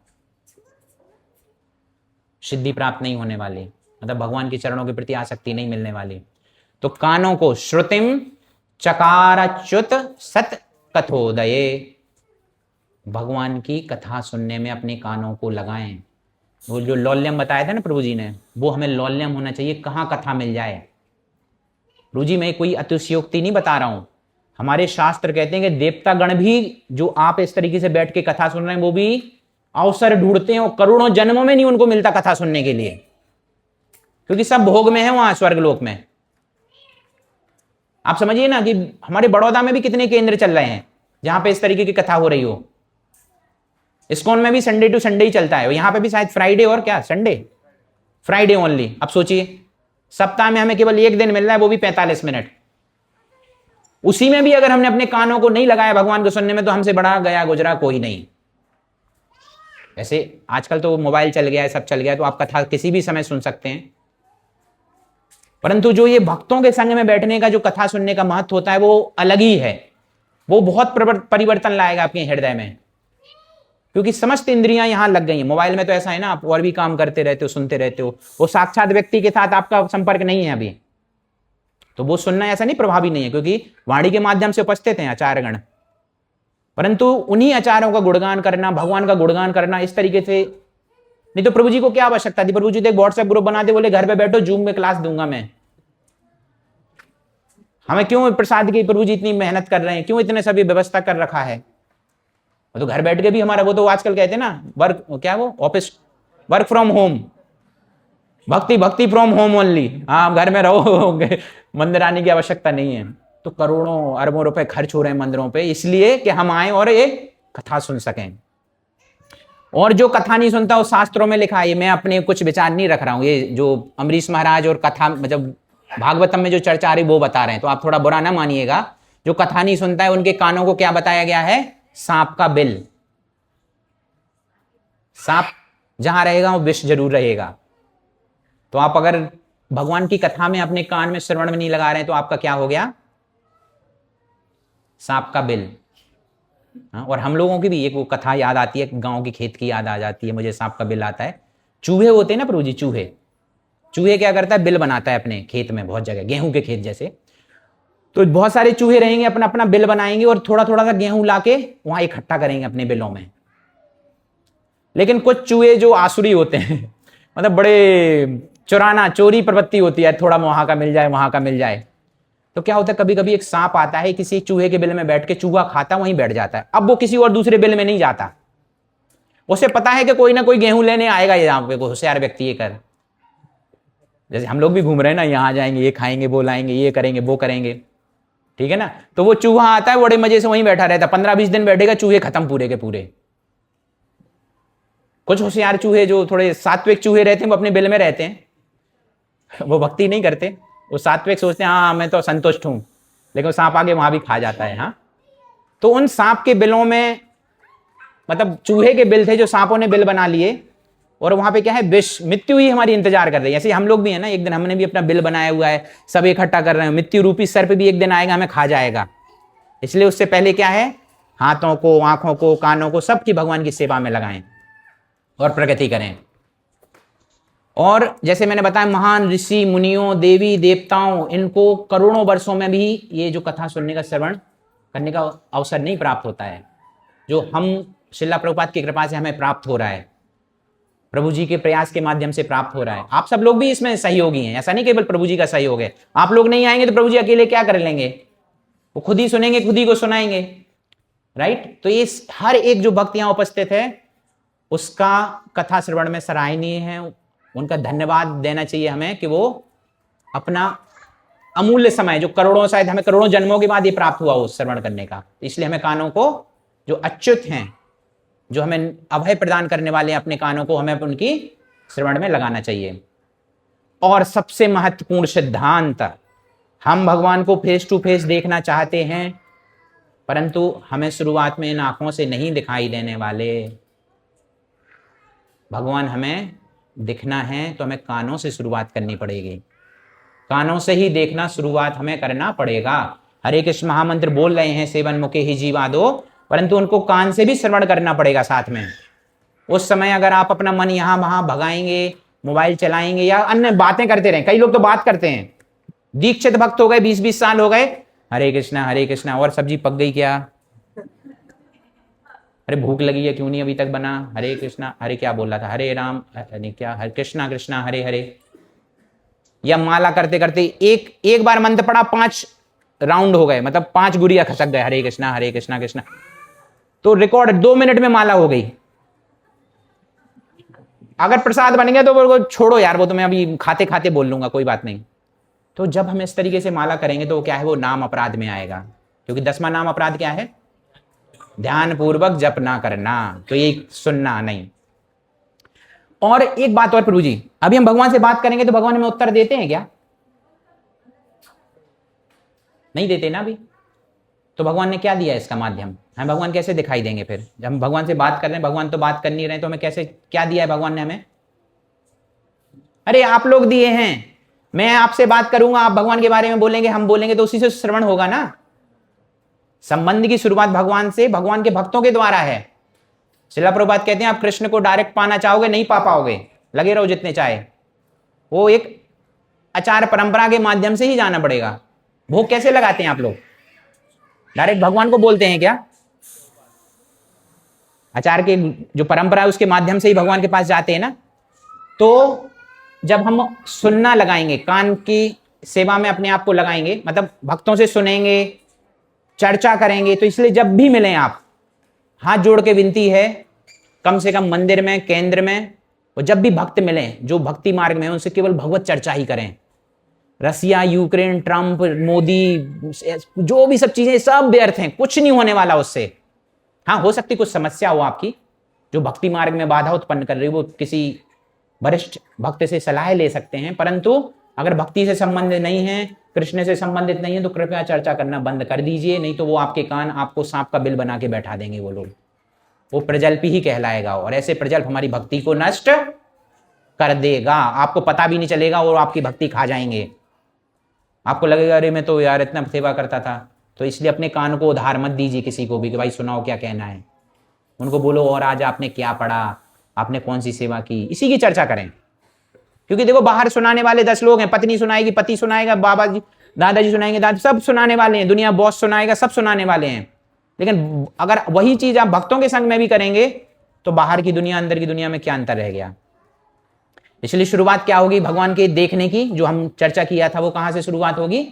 सिद्धि प्राप्त नहीं होने वाली, मतलब भगवान के चरणों के प्रति आसक्ति नहीं मिलने वाली। तो कानों को श्रुतिम चकारच्युत सत कथोदये, भगवान की कथा सुनने में अपने कानों को लगाएं। वो जो लौल्यम बताया था ना प्रभु जी ने, वो हमें लौल्यम होना चाहिए, कहाँ कथा मिल जाए। प्रभु जी मैं कोई अतिशयोक्ति नहीं बता रहा हूं, हमारे शास्त्र कहते हैं कि देवता गण भी जो आप इस तरीके से बैठ के कथा सुन रहे हैं वो भी अवसर ढूंढते हैं, और करोड़ों जन्मों में नहीं उनको मिलता कथा सुनने के लिए, क्योंकि सब भोग में है वहां स्वर्गलोक में। आप समझिए ना कि हमारे बड़ौदा में भी कितने केंद्र चल रहे हैं जहां पे इस तरीके की कथा हो रही हो। इस्कॉन में भी संडे टू संडे ही चलता है, यहाँ पे भी शायद फ्राइडे और क्या संडे, फ्राइडे ओनली। अब सोचिए सप्ताह में हमें केवल एक दिन मिल रहा है, वो भी 45 मिनट। उसी में भी अगर हमने अपने कानों को नहीं लगाया भगवान को सुनने में, तो हमसे बड़ा गया गुजरा कोई नहीं। ऐसे आजकल तो मोबाइल चल गया है, सब चल गया है, तो आप कथा किसी भी समय सुन सकते हैं, परंतु जो ये भक्तों के संग में बैठने का जो कथा सुनने का महत्व होता है वो अलग ही है। वो बहुत परिवर्तन लाएगा आपके हृदय में, क्योंकि समस्त इंद्रियां यहां लग गई हैं। मोबाइल में तो ऐसा है ना, आप और भी काम करते रहते हो, सुनते रहते हो, वो साक्षात व्यक्ति के साथ आपका संपर्क नहीं है अभी, तो वो सुनना ऐसा नहीं प्रभावी नहीं है, क्योंकि वाणी के माध्यम से उपस्थित हैं आचार्यगण, परंतु उन्हीं आचार्यों का गुणगान करना, भगवान का गुणगान करना इस तरीके से नहीं। तो प्रभु जी को क्या आवश्यकता थी? प्रभु जी तो एक व्हाट्सएप ग्रुप बनाते, बोले घर पे बैठो, जूम में क्लास दूंगा मैं। हमें क्यों प्रसाद की प्रभु जी इतनी मेहनत कर रहे हैं, क्यों इतने सभी व्यवस्था कर रखा है? तो घर बैठ के भी हमारा, वो तो आजकल कहते हैं ना वर्क, क्या वो ऑफिस वर्क फ्रॉम होम, भक्ति फ्रॉम होम ओनली। हाँ घर में रहो, मंदिर आने की आवश्यकता नहीं है। तो करोड़ों अरबों रुपए खर्च हो रहे हैं मंदिरों पे, इसलिए कि हम आए और एक कथा सुन सकें। और जो कथा नहीं सुनता वो शास्त्रों में लिखा है, मैं अपने कुछ विचार नहीं रख रहा हूं, ये जो अमरीश महाराज और कथा मतलब भागवतम में जो चर्चा आ रही वो बता रहे हैं, तो आप थोड़ा बुरा ना मानिएगा। जो कथा नहीं सुनता है उनके कानों को क्या बताया गया है? सांप का बिल। सांप जहां रहेगा वो विष जरूर रहेगा। तो आप अगर भगवान की कथा में अपने कान में श्रवण में नहीं लगा रहे हैं तो आपका क्या हो गया? सांप का बिल। और हम लोगों की भी एक वो कथा याद आती है, गांव की खेत की याद आ जाती है मुझे, सांप का बिल आता है। चूहे होते हैं ना प्रभु जी, चूहे क्या करता है? बिल बनाता है अपने खेत में, बहुत जगह गेहूं के खेत जैसे, तो बहुत सारे चूहे रहेंगे, अपना अपना बिल बनाएंगे और थोड़ा थोड़ा सा गेहूं लाके वहां इकट्ठा करेंगे अपने बिलों में। लेकिन कुछ चूहे जो आसुरी होते हैं, मतलब बड़े चोरी प्रवृत्ति होती है, थोड़ा वहां का मिल जाए वहां का मिल जाए, तो क्या होता है कभी कभी एक सांप आता है किसी चूहे के बिल में बैठ के, चूहा खाता वहीं बैठ जाता है। अब वो किसी और दूसरे बिल में नहीं जाता, उसे पता है कि कोई ना कोई गेहूं लेने आएगा यहाँ पे, होशियार व्यक्ति ये कर, जैसे हम लोग भी घूम रहे हैं ना, यहाँ जाएंगे, ये खाएंगे, वो लाएंगे, ये करेंगे, वो करेंगे, ठीक है ना। तो वो चूहा आता है, बड़े मजे से वहीं बैठा रहता, 15-20 दिन बैठेगा, चूहे खत्म पूरे के पूरे। कुछ होशियार चूहे जो थोड़े सात्विक चूहे रहते हैं वो अपने बिल में रहते हैं, वो भक्ति नहीं करते, वो सात्विक सोचते हैं हाँ मैं तो संतुष्ट हूं, लेकिन सांप आगे वहां भी खा जाता है। हाँ, तो उन सांप के बिलों में, मतलब चूहे के बिल थे जो सांपों ने बिल बना लिए, और वहां पे क्या है? विष, मृत्यु ही हमारी इंतजार कर रही है। ऐसे हम लोग भी है ना, एक दिन हमने भी अपना बिल बनाया हुआ है, सब इकट्ठा कर रहे हैं, मृत्यु रूपी सर्प भी एक दिन आएगा हमें खा जाएगा। इसलिए उससे पहले क्या है? हाथों को, आंखों को, कानों को, सबकी भगवान की सेवा में लगाएं और प्रगति करें। और जैसे मैंने बताया, महान ऋषि मुनियों, देवी देवताओं, इनको करोड़ों वर्षों में भी ये जो कथा सुनने का, श्रवण करने का अवसर नहीं प्राप्त होता है, जो हम श्रील प्रभुपाद की कृपा से हमें प्राप्त हो रहा है, प्रभु जी के प्रयास के माध्यम से प्राप्त हो रहा है। आप सब लोग भी इसमें सहयोगी हैं, ऐसा नहीं केवल प्रभु जी का सहयोग है। आप लोग नहीं आएंगे तो प्रभु जी अकेले क्या कर लेंगे? वो खुद ही सुनेंगे, खुद ही को सुनाएंगे, राइट। तो ये हर एक जो भक्त यहां उपस्थित है उसका कथा श्रवण में सराहनीय है, उनका धन्यवाद देना चाहिए हमें कि वो अपना अमूल्य समय, जो करोड़ों, शायद हमें करोड़ों जन्मों के बाद ये प्राप्त हुआ उस श्रवण करने का, इसलिए हमें कानों को, जो अच्युत हैं, जो हमें अभय प्रदान करने वाले हैं, अपने कानों को हमें उनकी श्रवण में लगाना चाहिए। और सबसे महत्वपूर्ण सिद्धांत, हम भगवान को फेस टू फेस देखना चाहते हैं, परंतु हमें शुरुआत में इन आंखों से नहीं दिखाई देने वाले। भगवान हमें दिखना है तो हमें कानों से शुरुआत करनी पड़ेगी, कानों से ही देखना शुरुआत हमें करना पड़ेगा। हरे कृष्ण महामंत्र बोल रहे हैं, सेवन मुखे ही जीवादो, परंतु उनको कान से भी श्रवण करना पड़ेगा साथ में। उस समय अगर आप अपना मन यहां वहां भगाएंगे, मोबाइल चलाएंगे या अन्य बातें करते रहें, कई लोग तो बात करते हैं, दीक्षित भक्त हो गए, 20-20 साल हो गए, हरे कृष्णा, और सब्जी पक गई क्या, अरे भूख लगी है क्यों नहीं अभी तक बना, हरे कृष्णा, अरे क्या बोल रहा था, हरे राम, नहीं क्या, हरे कृष्णा कृष्णा हरे हरे। या माला करते करते एक बार मंत्र पढ़ा, 5 राउंड हो गए, मतलब 5 गुड़िया खसक गए, हरे कृष्णा कृष्णा, तो रिकॉर्ड 2 मिनट में माला हो गई। अगर प्रसाद बन गया तो वो छोड़ो यार, वो तो मैं अभी खाते खाते बोल लूंगा, कोई बात नहीं। तो जब हम इस तरीके से माला करेंगे तो क्या है, वो नाम अपराध में आएगा, क्योंकि 10वां नाम अपराध क्या है, ध्यान पूर्वक जप ना करना, तो ये सुनना नहीं। और एक बात और प्रभु जी, अभी हम भगवान से बात करेंगे तो भगवान हमें उत्तर देते हैं क्या, नहीं देते ना अभी। तो भगवान ने क्या दिया इसका माध्यम, हम भगवान कैसे दिखाई देंगे फिर, जब हम भगवान से बात कर रहे हैं, भगवान तो बात कर नहीं रहे, तो हमें कैसे, क्या दिया है भगवान ने हमें, अरे आप लोग दिए हैं, मैं आपसे बात करूंगा, आप भगवान के बारे में बोलेंगे, हम बोलेंगे, तो उसी से श्रवण होगा ना। संबंध की शुरुआत भगवान से, भगवान के भक्तों के द्वारा है। श्रील प्रभुपाद कहते हैं, आप कृष्ण को डायरेक्ट पाना चाहोगे, नहीं पा पाओगे, लगे रहो जितने चाहे, वो एक आचार परंपरा के माध्यम से ही जाना पड़ेगा। भोग कैसे लगाते हैं आप लोग, डायरेक्ट भगवान को बोलते हैं क्या, आचार के जो परंपरा है उसके माध्यम से ही भगवान के पास जाते हैं ना। तो जब हम सुनना लगाएंगे, कान की सेवा में अपने आप को लगाएंगे, मतलब भक्तों से सुनेंगे, चर्चा करेंगे, तो इसलिए जब भी मिलें आप, हाथ जोड़ के विनती है, कम से कम मंदिर में, केंद्र में, और जब भी भक्त मिलें जो भक्ति मार्ग में, उनसे केवल भगवत चर्चा ही करें। रसिया, यूक्रेन, ट्रंप, मोदी, जो भी सब चीजें, सब व्यर्थ हैं, कुछ नहीं होने वाला उससे। हाँ, हो सकती कुछ समस्या हो आपकी, जो भक्ति मार्ग में बाधा उत्पन्न कर रही है, वो किसी वरिष्ठ भक्त से सलाह ले सकते हैं, परंतु अगर भक्ति से संबंधित नहीं है, कृष्ण से संबंधित नहीं है, तो कृपया चर्चा करना बंद कर दीजिए, नहीं तो वो आपके कान आपको सांप का बिल बना के बैठा देंगे वो लोग, वो प्रजल्पी ही कहलाएगा, और ऐसे प्रजल्प हमारी भक्ति को नष्ट कर देगा, आपको पता भी नहीं चलेगा, और आपकी भक्ति खा जाएंगे। आपको लगेगा अरे मैं तो यार इतना सेवा करता था। तो इसलिए अपने कान को उधार मत दीजिए किसी को भी कि भाई सुनाओ क्या कहना है, उनको बोलो और आज आपने क्या पढ़ा, आपने कौन सी सेवा की, इसी की चर्चा करें। क्योंकि देखो बाहर सुनाने वाले 10 लोग हैं, पत्नी सुनाएगी, पति सुनाएगा, बाबा जी, दादाजी सुनाएंगे, दादा, सब सुनाने वाले हैं, दुनिया बॉस सुनाएगा, सब सुनाने वाले हैं। लेकिन अगर वही चीज आप भक्तों के संग में भी करेंगे तो बाहर की दुनिया अंदर की दुनिया में क्या अंतर रह गया। इसलिए शुरुआत क्या होगी भगवान के देखने की, जो हम चर्चा किया था, वो कहां से शुरुआत होगी,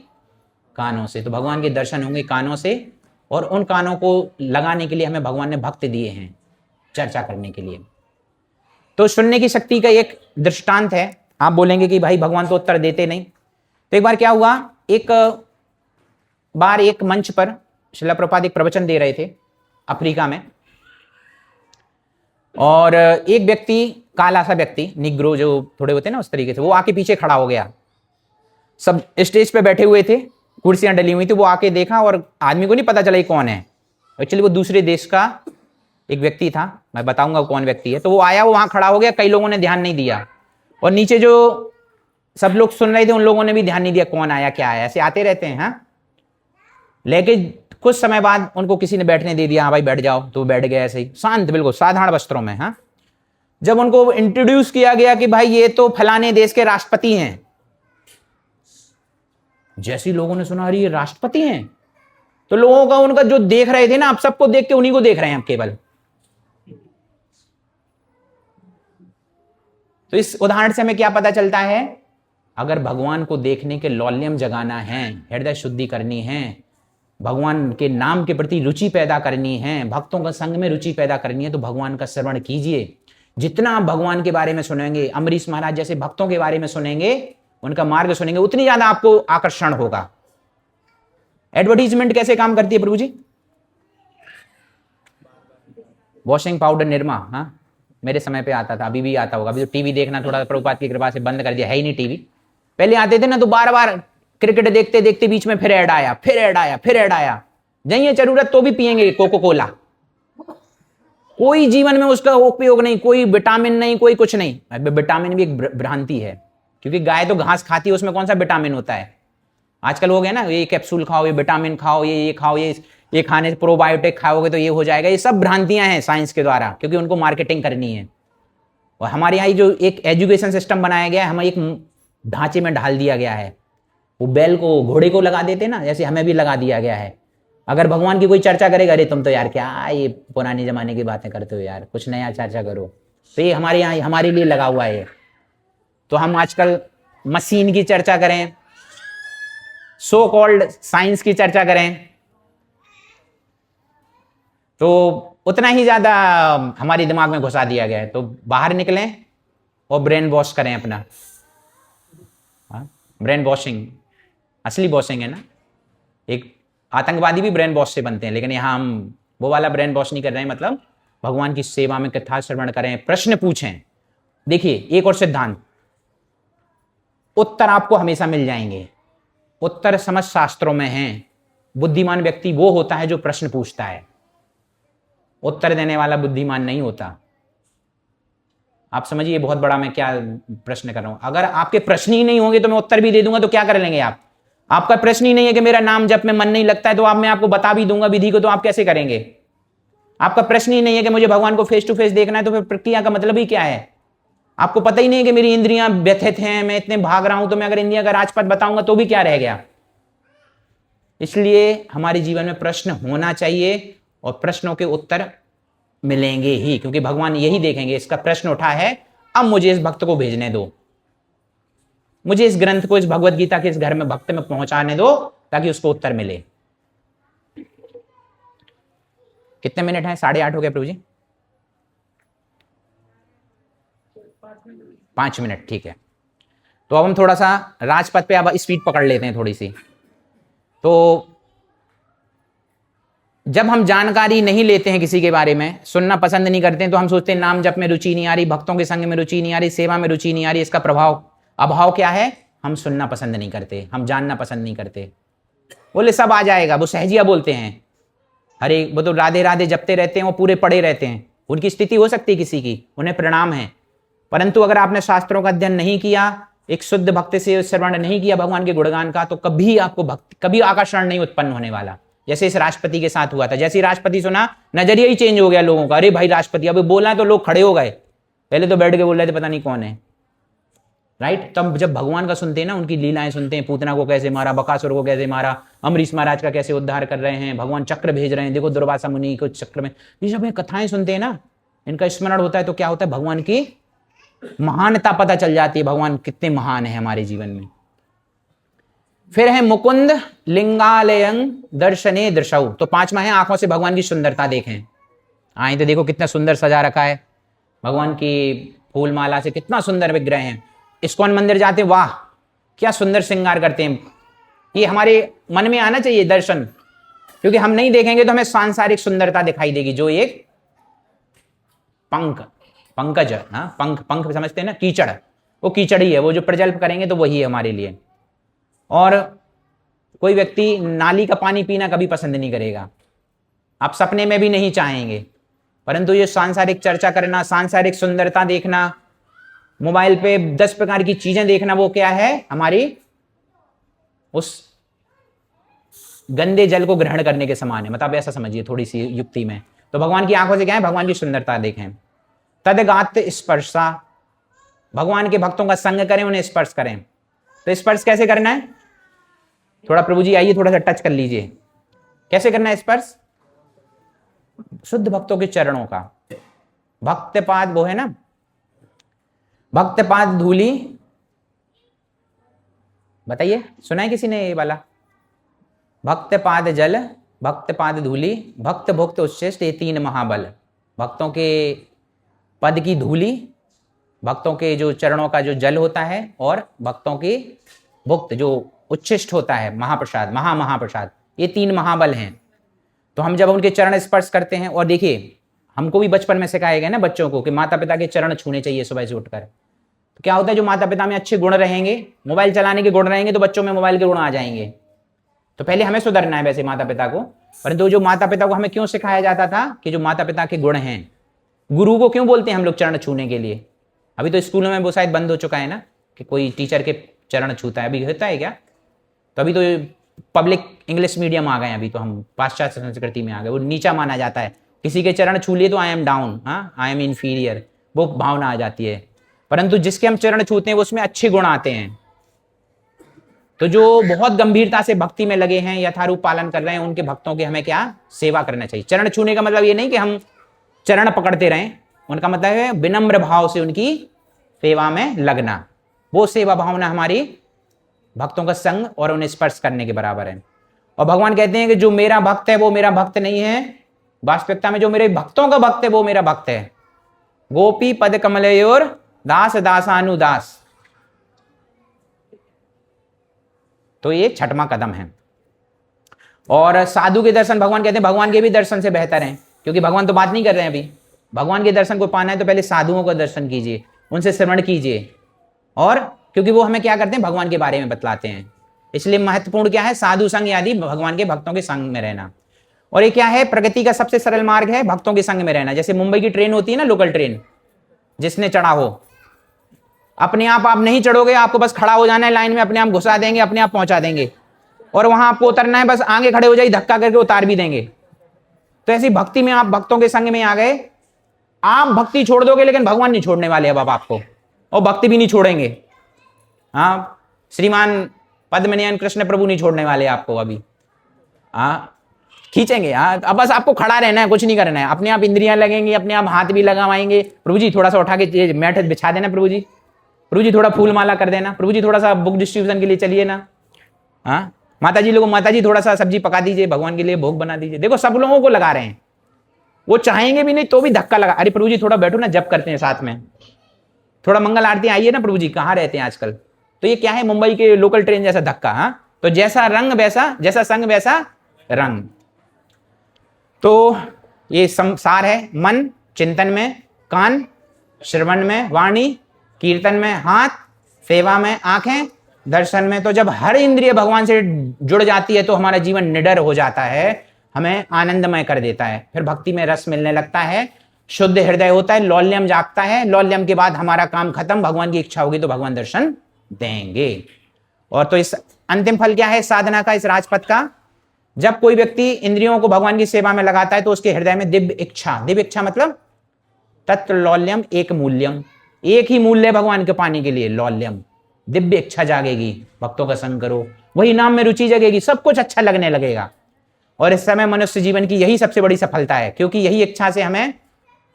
कानों से। तो भगवान के दर्शन होंगे कानों से, और उन कानों को लगाने के लिए हमें भगवान ने भक्त दिए हैं चर्चा करने के लिए। तो सुनने की शक्ति का एक दृष्टांत है। आप बोलेंगे कि भाई भगवान तो उत्तर देते नहीं। तो एक बार क्या हुआ, एक बार एक मंच पर श्रील प्रभुपाद एक प्रवचन दे रहे थे अफ्रीका में, और एक व्यक्ति, काला सा व्यक्ति, निग्रो जो थोड़े होते हैं ना उस तरीके से, वो आके पीछे खड़ा हो गया। सब स्टेज पे बैठे हुए थे, कुर्सियां डली हुई थी, वो आके देखा और आदमी को नहीं पता चला कौन है। एक्चुअली वो दूसरे देश का एक व्यक्ति था, मैं बताऊंगा कौन व्यक्ति है। तो वो आया, वो वहां खड़ा हो गया, कई लोगों ने ध्यान नहीं दिया, और नीचे जो सब लोग सुन रहे थे उन लोगों ने भी ध्यान नहीं दिया कौन आया क्या आया, ऐसे आते रहते हैं। हाँ, लेकिन कुछ समय बाद उनको किसी ने बैठने दे दिया, हाँ भाई बैठ जाओ, तो बैठ गए ऐसे ही शांत, बिल्कुल साधारण वस्त्रों में। हाँ, जब उनको इंट्रोड्यूस किया गया कि भाई ये तो फलाने देश के राष्ट्रपति हैं, जैसे लोगों ने सुना अरे ये राष्ट्रपति हैं, तो लोगों का उनका जो देख रहे थे ना, आप सबको देख के उन्हीं को देख रहे हैं आप केवल। तो इस उदाहरण से हमें क्या पता चलता है, अगर भगवान को देखने के लौल्यम जगाना है, हृदय शुद्धि करनी है, भगवान के नाम के प्रति रुचि पैदा करनी है, भक्तों का संग में रुचि पैदा करनी है, तो भगवान का श्रवण कीजिए। जितना आप भगवान के बारे में सुनेंगे, अम्बरीश महाराज जैसे भक्तों के बारे में सुनेंगे, उनका मार्ग सुनेंगे, उतनी ज्यादा आपको आकर्षण होगा। एडवर्टीजमेंट कैसे काम करती है प्रभु जी? वॉशिंग पाउडर निरमा, हाँ मेरे समय पे आता था, अभी भी आता होगा। अभी तो टीवी देखना थोड़ा प्रभुपाद की कृपा से बंद कर दिया, है ही नहीं टीवी। पहले आते थे ना तो बार बार क्रिकेट देखते देखते बीच में फिर ऐड आया, फिर ऐड आया, फिर ऐड आया। नहीं है जरूरत तो भी पियेंगे कोको कोला, कोई जीवन में उसका उपयोग नहीं, कोई विटामिन नहीं, कोई कुछ नहीं। विटामिन भी एक भ्रांति है, क्योंकि गाय तो घास खाती है, उसमें कौन सा विटामिन होता है? आजकल हो गया ना, ये कैप्सूल खाओ, ये विटामिन खाओ, ये खाओ, ये खाने से प्रोबायोटिक खाओगे तो ये हो जाएगा। ये सब भ्रांतियां हैं साइंस के द्वारा, क्योंकि उनको मार्केटिंग करनी है। और हमारे यहाँ जो एक एजुकेशन सिस्टम बनाया गया है, हमें एक ढांचे में ढाल दिया गया है। वो बैल को घोड़े को लगा देते ना, जैसे हमें भी लगा दिया गया है। अगर भगवान की कोई चर्चा करेगा, अरे तुम तो यार क्या ये पुराने जमाने की बातें करते हो यार, कुछ नया चर्चा करो। तो ये हमारे यहाँ हमारे लिए लगा हुआ है। तो हम आजकल मशीन की चर्चा करें, सो कॉल्ड साइंस की चर्चा करें, तो उतना ही ज्यादा हमारे दिमाग में घुसा दिया गया है। तो बाहर निकलें और ब्रेन वॉश करें अपना। ब्रेन वॉशिंग असली वॉशिंग है ना। एक आतंकवादी भी ब्रेन वॉश से बनते हैं, लेकिन यहाँ हम वो वाला ब्रेन वॉश नहीं कर रहे हैं। मतलब भगवान की सेवा में कथा श्रवण करें, प्रश्न पूछें। देखिए एक और सिद्धांत, उत्तर आपको हमेशा मिल जाएंगे। उत्तर समझ शास्त्रों में हैं। बुद्धिमान व्यक्ति वो होता है जो प्रश्न पूछता है, उत्तर देने वाला बुद्धिमान नहीं होता। आप समझिए बहुत बड़ा मैं क्या प्रश्न कर रहा हूं। अगर आपके प्रश्न ही नहीं होंगे तो मैं उत्तर भी दे दूंगा, तो क्या कर लेंगे आप? आपका प्रश्न ही नहीं है कि मेरा नाम जप में मन नहीं लगता है, तो आप मैं आपको बता भी दूंगा विधि को, तो आप कैसे करेंगे? आपका प्रश्न ही नहीं है कि मुझे भगवान को फेस टू फेस देखना है, तो फिर प्रक्रिया का मतलब ही क्या है? आपको पता ही नहीं है कि मेरी इंद्रियां व्यथित हैं, मैं इतने भाग रहा हूं, तो मैं अगर इंद्रिया का राजपथ बताऊंगा तो भी क्या रह गया? इसलिए हमारे जीवन में प्रश्न होना चाहिए और प्रश्नों के उत्तर मिलेंगे ही, क्योंकि भगवान यही देखेंगे इसका प्रश्न उठा है, अब मुझे इस भक्त को भेजने दो, मुझे इस ग्रंथ को, इस भगवत गीता के इस घर में भक्त में पहुंचाने दो, ताकि उसको उत्तर मिले। कितने मिनट हैं? 8:30 हो गए प्रभु जी। 5 मिनट, ठीक है। तो अब हम थोड़ा सा राजपथ पे अब स्पीड पकड़ लेते हैं थोड़ी सी। तो जब हम जानकारी नहीं लेते हैं किसी के बारे में, सुनना पसंद नहीं करते हैं, तो हम सोचते हैं नाम जप में रुचि नहीं आ रही, भक्तों के संग में रुचि नहीं आ रही, सेवा में रुचि नहीं आ रही। इसका प्रभाव अभाव क्या है? हम सुनना पसंद नहीं करते, हम जानना पसंद नहीं करते। बोले सब आ जाएगा, वो सहजिया बोलते हैं। अरे वो तो राधे राधे जपते रहते हैं, वो पूरे पड़े रहते हैं। उनकी स्थिति हो सकती है किसी की, उन्हें प्रणाम है। परंतु अगर आपने शास्त्रों का अध्ययन नहीं किया, एक शुद्ध भक्त से श्रवण नहीं किया भगवान के गुणगान का, तो कभी आपको भक्ति, कभी आकर्षण नहीं उत्पन्न होने वाला। जैसे इस राष्ट्रपति के साथ हुआ था, जैसे राष्ट्रपति सुना, नजरिया ही चेंज हो गया लोगों का। अरे भाई राष्ट्रपति, अब बोला है तो लोग खड़े हो गए, पहले तो बैठ के बोल रहे थे पता नहीं कौन है, राइट। तब जब भगवान का सुनते हैं ना, उनकी लीलाएं सुनते हैं, पूतना को कैसे मारा, बकासुर को कैसे मारा, अम्बरीश महाराज का कैसे उद्धार कर रहे हैं, भगवान चक्र भेज रहे हैं, देखो दुर्वासा मुनि को चक्र में, ये जब कथाएं सुनते हैं ना, इनका स्मरण होता है, तो क्या होता है? भगवान की महानता पता चल जाती है, भगवान कितने महान है हमारे जीवन में। फिर है मुकुंद लिंगालयं दर्शने दृशौ, तो 5वां है आंखों से भगवान की सुंदरता देखें। आए तो देखो कितना सुंदर सजा रखा है, भगवान की फूल माला से कितना सुंदर विग्रह है। इस्कॉन मंदिर जाते, वाह क्या सुंदर श्रृंगार करते हैं। ये हमारे मन में आना चाहिए दर्शन, क्योंकि हम नहीं देखेंगे तो हमें सांसारिक सुंदरता दिखाई देगी। जो एक पंकज, हाँ पंख समझते हैं ना, कीचड़, वो कीचड़ ही है, वो जो प्रजल्प करेंगे तो वही है हमारे लिए। और कोई व्यक्ति नाली का पानी पीना कभी पसंद नहीं करेगा, आप सपने में भी नहीं चाहेंगे। परंतु ये सांसारिक चर्चा करना, सांसारिक सुंदरता देखना, मोबाइल पे 10 प्रकार की चीजें देखना, वो क्या है? हमारी उस गंदे जल को ग्रहण करने के समान है। मतलब ऐसा समझिए थोड़ी सी युक्ति में। तो भगवान की आंखों से क्या है? भगवान की सुंदरता देखें। तदगात स्पर्शा, भगवान के भक्तों का संग करें, उन्हें स्पर्श करें। तो स्पर्श कैसे करना है? थोड़ा प्रभु जी आइए, थोड़ा सा टच कर लीजिए। कैसे करना है स्पर्श? शुद्ध भक्तों के चरणों का। भक्तपाद वो है ना, भक्तपाद धूली, बताइए सुना है किसी ने ये वाला? भक्तपाद जल, भक्तपाद धूली, भक्त भुक्त उच्छिष्ट, ये 3 महाबल। भक्तों के पद की धूली, भक्तों के जो चरणों का जो जल होता है और भक्तों की भुक्त जो उच्छिष्ट होता है महाप्रसाद, महाप्रसाद, ये 3 महाबल हैं। तो हम जब उनके चरण स्पर्श करते हैं, और देखिए हमको भी बचपन में सिखाया गया ना बच्चों को कि माता पिता के चरण छूने चाहिए सुबह से उठकर। तो क्या होता है, जो माता पिता में अच्छे गुण रहेंगे, मोबाइल चलाने के गुण रहेंगे, तो बच्चों में मोबाइल के गुण आ जाएंगे। तो पहले हमें सुधरना है वैसे माता पिता को, परंतु जो माता पिता को हमें क्यों सिखाया जाता था कि जो माता पिता के गुण हैं, गुरु को क्यों बोलते हैं हम लोग चरण छूने के लिए? अभी तो स्कूलों में वो शायद बंद हो चुका है ना कि कोई टीचर के चरण छूता है, अभी होता है क्या? तो अभी तो पब्लिक इंग्लिश मीडियम आ गए, अभी तो हम पाश्चात्य संस्कृति में आ गए, वो नीचा माना जाता है। किसी के चरण छू लिए तो I am down, I am inferior, वो भावना आ जाती है। परंतु जिसके हम चरण छूते हैं उसमें अच्छे गुण आते हैं। तो जो बहुत गंभीरता से भक्ति में लगे हैं, यथारूप पालन कर रहे हैं, उनके भक्तों की हमें क्या सेवा करना चाहिए। चरण छूने का मतलब ये नहीं कि हम चरण पकड़ते रहें, उनका मतलब है विनम्र भाव से उनकी सेवा में लगना। वो सेवा भावना हमारी भक्तों का संग और उन्हें स्पर्श करने के बराबर है। और भगवान कहते हैं कि जो मेरा भक्त है वो मेरा भक्त नहीं है, वास्तविकता में जो मेरे भक्तों का भक्त है वो मेरा भक्त है। गोपी पद कमलयोर दास दासानुदास। तो ये 6वां कदम है। और साधु के दर्शन, भगवान कहते हैं भगवान के भी दर्शन से बेहतर हैं, क्योंकि भगवान तो बात नहीं कर रहे हैं अभी। भगवान के दर्शन को पाना है तो पहले साधुओं का दर्शन कीजिए, उनसे श्रवण कीजिए, और क्योंकि वो हमें क्या करते हैं, भगवान के बारे में बतलाते हैं। इसलिए महत्वपूर्ण क्या है, साधु संग आदि भगवान के भक्तों के संग में रहना। और ये क्या है, प्रगति का सबसे सरल मार्ग है भक्तों के संग में रहना। जैसे मुंबई की ट्रेन होती है ना, लोकल ट्रेन, जिसने चढ़ा हो, अपने आप नहीं चढ़ोगे, आपको बस खड़ा हो जाना है लाइन में, अपने आप घुसा देंगे, अपने आप पहुंचा देंगे, और वहां आपको उतरना है, बस आगे खड़े हो जाइए, धक्का करके उतार भी देंगे। तो ऐसी भक्ति में आप भक्तों के संग में आ गए, आप भक्ति छोड़ दोगे लेकिन भगवान नहीं छोड़ने वाले अब आपको, और भक्ति भी नहीं छोड़ेंगे। हाँ, श्रीमान पद्मनयन कृष्ण प्रभु नहीं छोड़ने वाले आपको अभी, खींचेंगे। अब बस आपको खड़ा रहना है, कुछ नहीं करना है, अपने आप इंद्रियां लगेंगी, अपने आप हाथ भी लगावाएंगे। प्रभु जी थोड़ा सा उठा के मैट बिछा देना, प्रभु जी थोड़ा फूल माला कर देना, प्रभु जी थोड़ा सा बुक डिस्ट्रीब्यूशन के लिए चलिए ना, माता जी थोड़ा सा सब्जी पका दीजिए, भगवान के लिए भोग बना दीजिए। देखो सब लोगों को लगा रहे हैं, वो चाहेंगे भी नहीं तो भी धक्का लगा, अरे प्रभु जी थोड़ा बैठो ना, जप करते हैं साथ में, थोड़ा मंगल आरती आइए ना, प्रभु जी कहाँ रहते हैं आजकल। तो ये क्या है, मुंबई के लोकल ट्रेन जैसा धक्का। तो जैसा रंग वैसा, जैसा संग वैसा रंग। तो ये सार है, मन चिंतन में, कान श्रवण में, वाणी कीर्तन में, हाथ सेवा में, आंखें दर्शन में। तो जब हर इंद्रिय भगवान से जुड़ जाती है तो हमारा जीवन निडर हो जाता है, हमें आनंदमय कर देता है, फिर भक्ति में रस मिलने लगता है, शुद्ध हृदय होता है, लौल्यम जागता है। लौल्यम के बाद हमारा काम खत्म, भगवान की इच्छा होगी तो भगवान दर्शन देंगे। और तो इस अंतिम फल क्या है साधना का, इस राजपथ का, जब कोई व्यक्ति इंद्रियों को भगवान की सेवा में लगाता है तो उसके हृदय में दिव्य इच्छा मतलब तत्र लौल्यम एक मूल्यम, एक ही मूल्य है भगवान के पाने के लिए, लौल्यम, दिव्य इच्छा जागेगी। भक्तों का संग करो, वही नाम में रुचि जगेगी, सब कुछ अच्छा लगने लगेगा। और इस समय मनुष्य जीवन की यही सबसे बड़ी सफलता है, क्योंकि यही इच्छा से हमें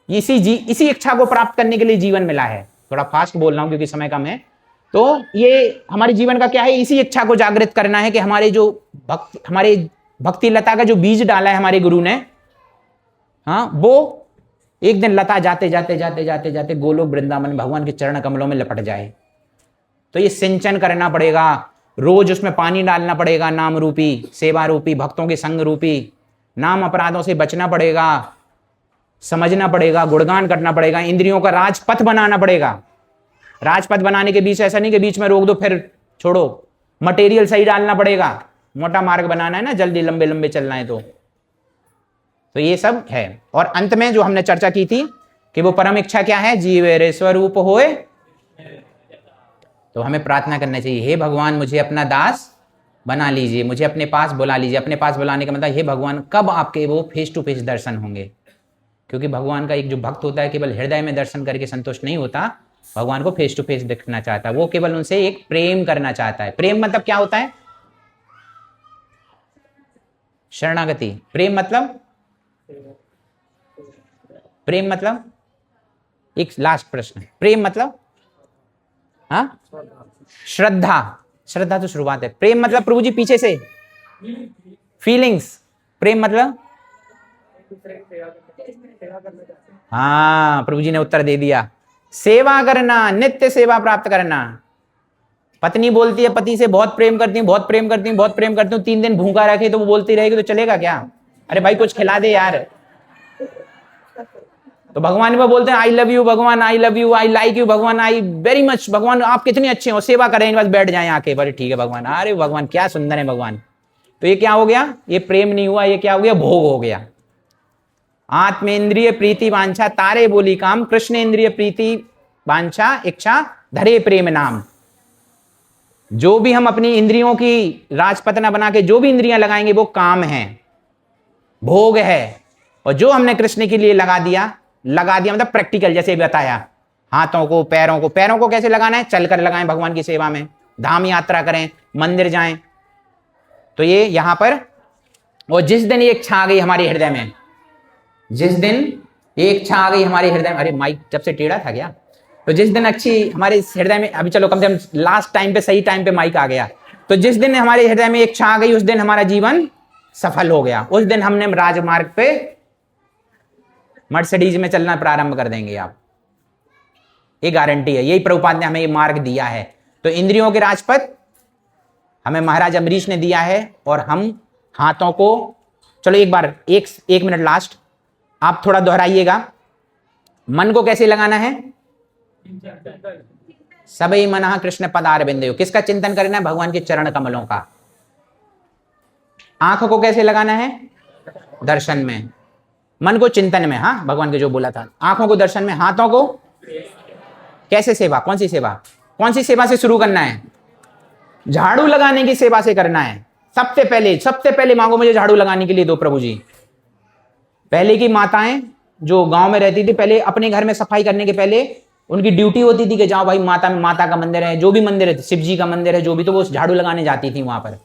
इसी इच्छा को प्राप्त करने के लिए जीवन मिला है। थोड़ा फास्ट बोल रहा हूं क्योंकि समय कम है। तो ये हमारे जीवन का क्या है, इसी इच्छा को जागृत करना है कि हमारे जो हमारे भक्ति लता का जो बीज डाला है हमारे गुरु ने, वो एक दिन लता जाते जाते जाते जाते जाते गोलोक वृंदावन भगवान के चरण कमलों में लपट जाए। तो ये सिंचन करना पड़ेगा, रोज उसमें पानी डालना पड़ेगा, नाम रूपी, सेवा रूपी, भक्तों के संग रूपी। नाम अपराधों से बचना पड़ेगा, समझना पड़ेगा, गुणगान करना पड़ेगा, इंद्रियों का राजपथ बनाना पड़ेगा। राजपथ बनाने के बीच ऐसा नहीं कि बीच में रोक दो फिर छोड़ो, मटेरियल सही डालना पड़ेगा। मोटा मार्ग बनाना है ना, जल्दी लंबे लंबे चलना है तो ये सब है। और अंत में जो हमने चर्चा की थी कि वो परम इच्छा क्या है, जीवेरे स्वरूप होए। तो हमें प्रार्थना करना चाहिए, हे भगवान मुझे अपना दास बना लीजिए, मुझे अपने पास बुला लीजिए। अपने पास बुलाने का मतलब, हे भगवान कब आपके वो फेस टू फेस दर्शन होंगे, क्योंकि भगवान का एक जो भक्त होता है केवल हृदय में दर्शन करके संतुष्ट नहीं होता, भगवान को फेस टू फेस देखना चाहता है। वो केवल उनसे एक प्रेम करना चाहता है। प्रेम मतलब क्या होता है, शरणागति। प्रेम मतलब एक लास्ट प्रश्न, प्रेम मतलब श्रद्धा तो शुरुआत है। प्रेम मतलब प्रभु जी पीछे से फीलिंग्स। प्रेम मतलब प्रभु जी ने उत्तर दे दिया, सेवा करना, नित्य सेवा प्राप्त करना। पत्नी बोलती है पति से बहुत प्रेम करती हूँ, बहुत प्रेम करती हूँ, बहुत प्रेम करती हूँ, 3 दिन भूखा रखे तो वो बोलती रहेगी तो चलेगा क्या? अरे भाई कुछ खिला दे यार। तो भगवान को बोलते हैं आई लव यू भगवान, I love you, I like you भगवान, आई वेरी मच भगवान, आप कितने अच्छे हो, सेवा करें बस बैठ जाएं आके, बड़े ठीक है भगवान। अरे भगवान क्या सुंदर है भगवान। तो ये क्या हो गया? ये प्रेम नहीं हुआ, ये क्या हो गया? भोग हो गया। आत्मेंद्रिय प्रीति वांछा तारे बोली काम, कृष्ण इंद्रिय प्रीति वांछा इच्छा धरे प्रेम नाम। जो भी हम अपनी इंद्रियों की राजपतना बना के जो भी इंद्रियां लगाएंगे वो काम है, भोग है। और जो हमने कृष्ण के लिए लगा दिया मतलब प्रैक्टिकल, जैसे बताया हाथों को पैरों को कैसे लगाना है? चलकर लगाएं भगवान की सेवा में, धाम यात्रा करें, मंदिर जाएं। तो ये यहां पर, और जिस दिन एक इच्छा आ गई हमारे हृदय में, जिस दिन एक इच्छा आ गई हमारे हृदय में, अरे माइक जब से टेढ़ा था क्या? तो जिस दिन अच्छी हमारे हृदय में, अभी चलो कम से कम लास्ट टाइम पे सही टाइम पे माइक आ गया, तो जिस दिन हमारे हृदय में एक इच्छा आ गई उस दिन हमारा जीवन सफल हो गया। उस दिन हमने राजमार्ग पे मर्सिडीज में चलना प्रारंभ कर देंगे आप, ये गारंटी है। यही प्रभुपाद ने हमें ये मार्ग दिया है। तो इंद्रियों के राजपथ हमें महाराज अम्बरीश ने दिया है, और हम हाथों को, चलो एक बार एक मिनट लास्ट आप थोड़ा दोहराइएगा। मन को कैसे लगाना है? सबई मनः कृष्ण पदारविंदयो, किसका चिंतन करना है? भगवान के चरण कमलों का। आंख को कैसे लगाना है? दर्शन में। मन को चिंतन में, हाँ भगवान के जो बोला था, आंखों को दर्शन में, हाथों को कैसे सेवा? कौन सी सेवा? कौन सी सेवा से शुरू करना है? झाड़ू लगाने की सेवा से करना है। सबसे पहले मांगो मुझे झाड़ू लगाने के लिए दो प्रभु जी। पहले की माताएं जो गांव में रहती थी, पहले अपने घर में सफाई करने के पहले उनकी ड्यूटी होती थी कि जाओ भाई माता का मंदिर है, जो भी मंदिर है, शिव जी का मंदिर है, जो भी, तो वो झाड़ू लगाने जाती थी वहां पर।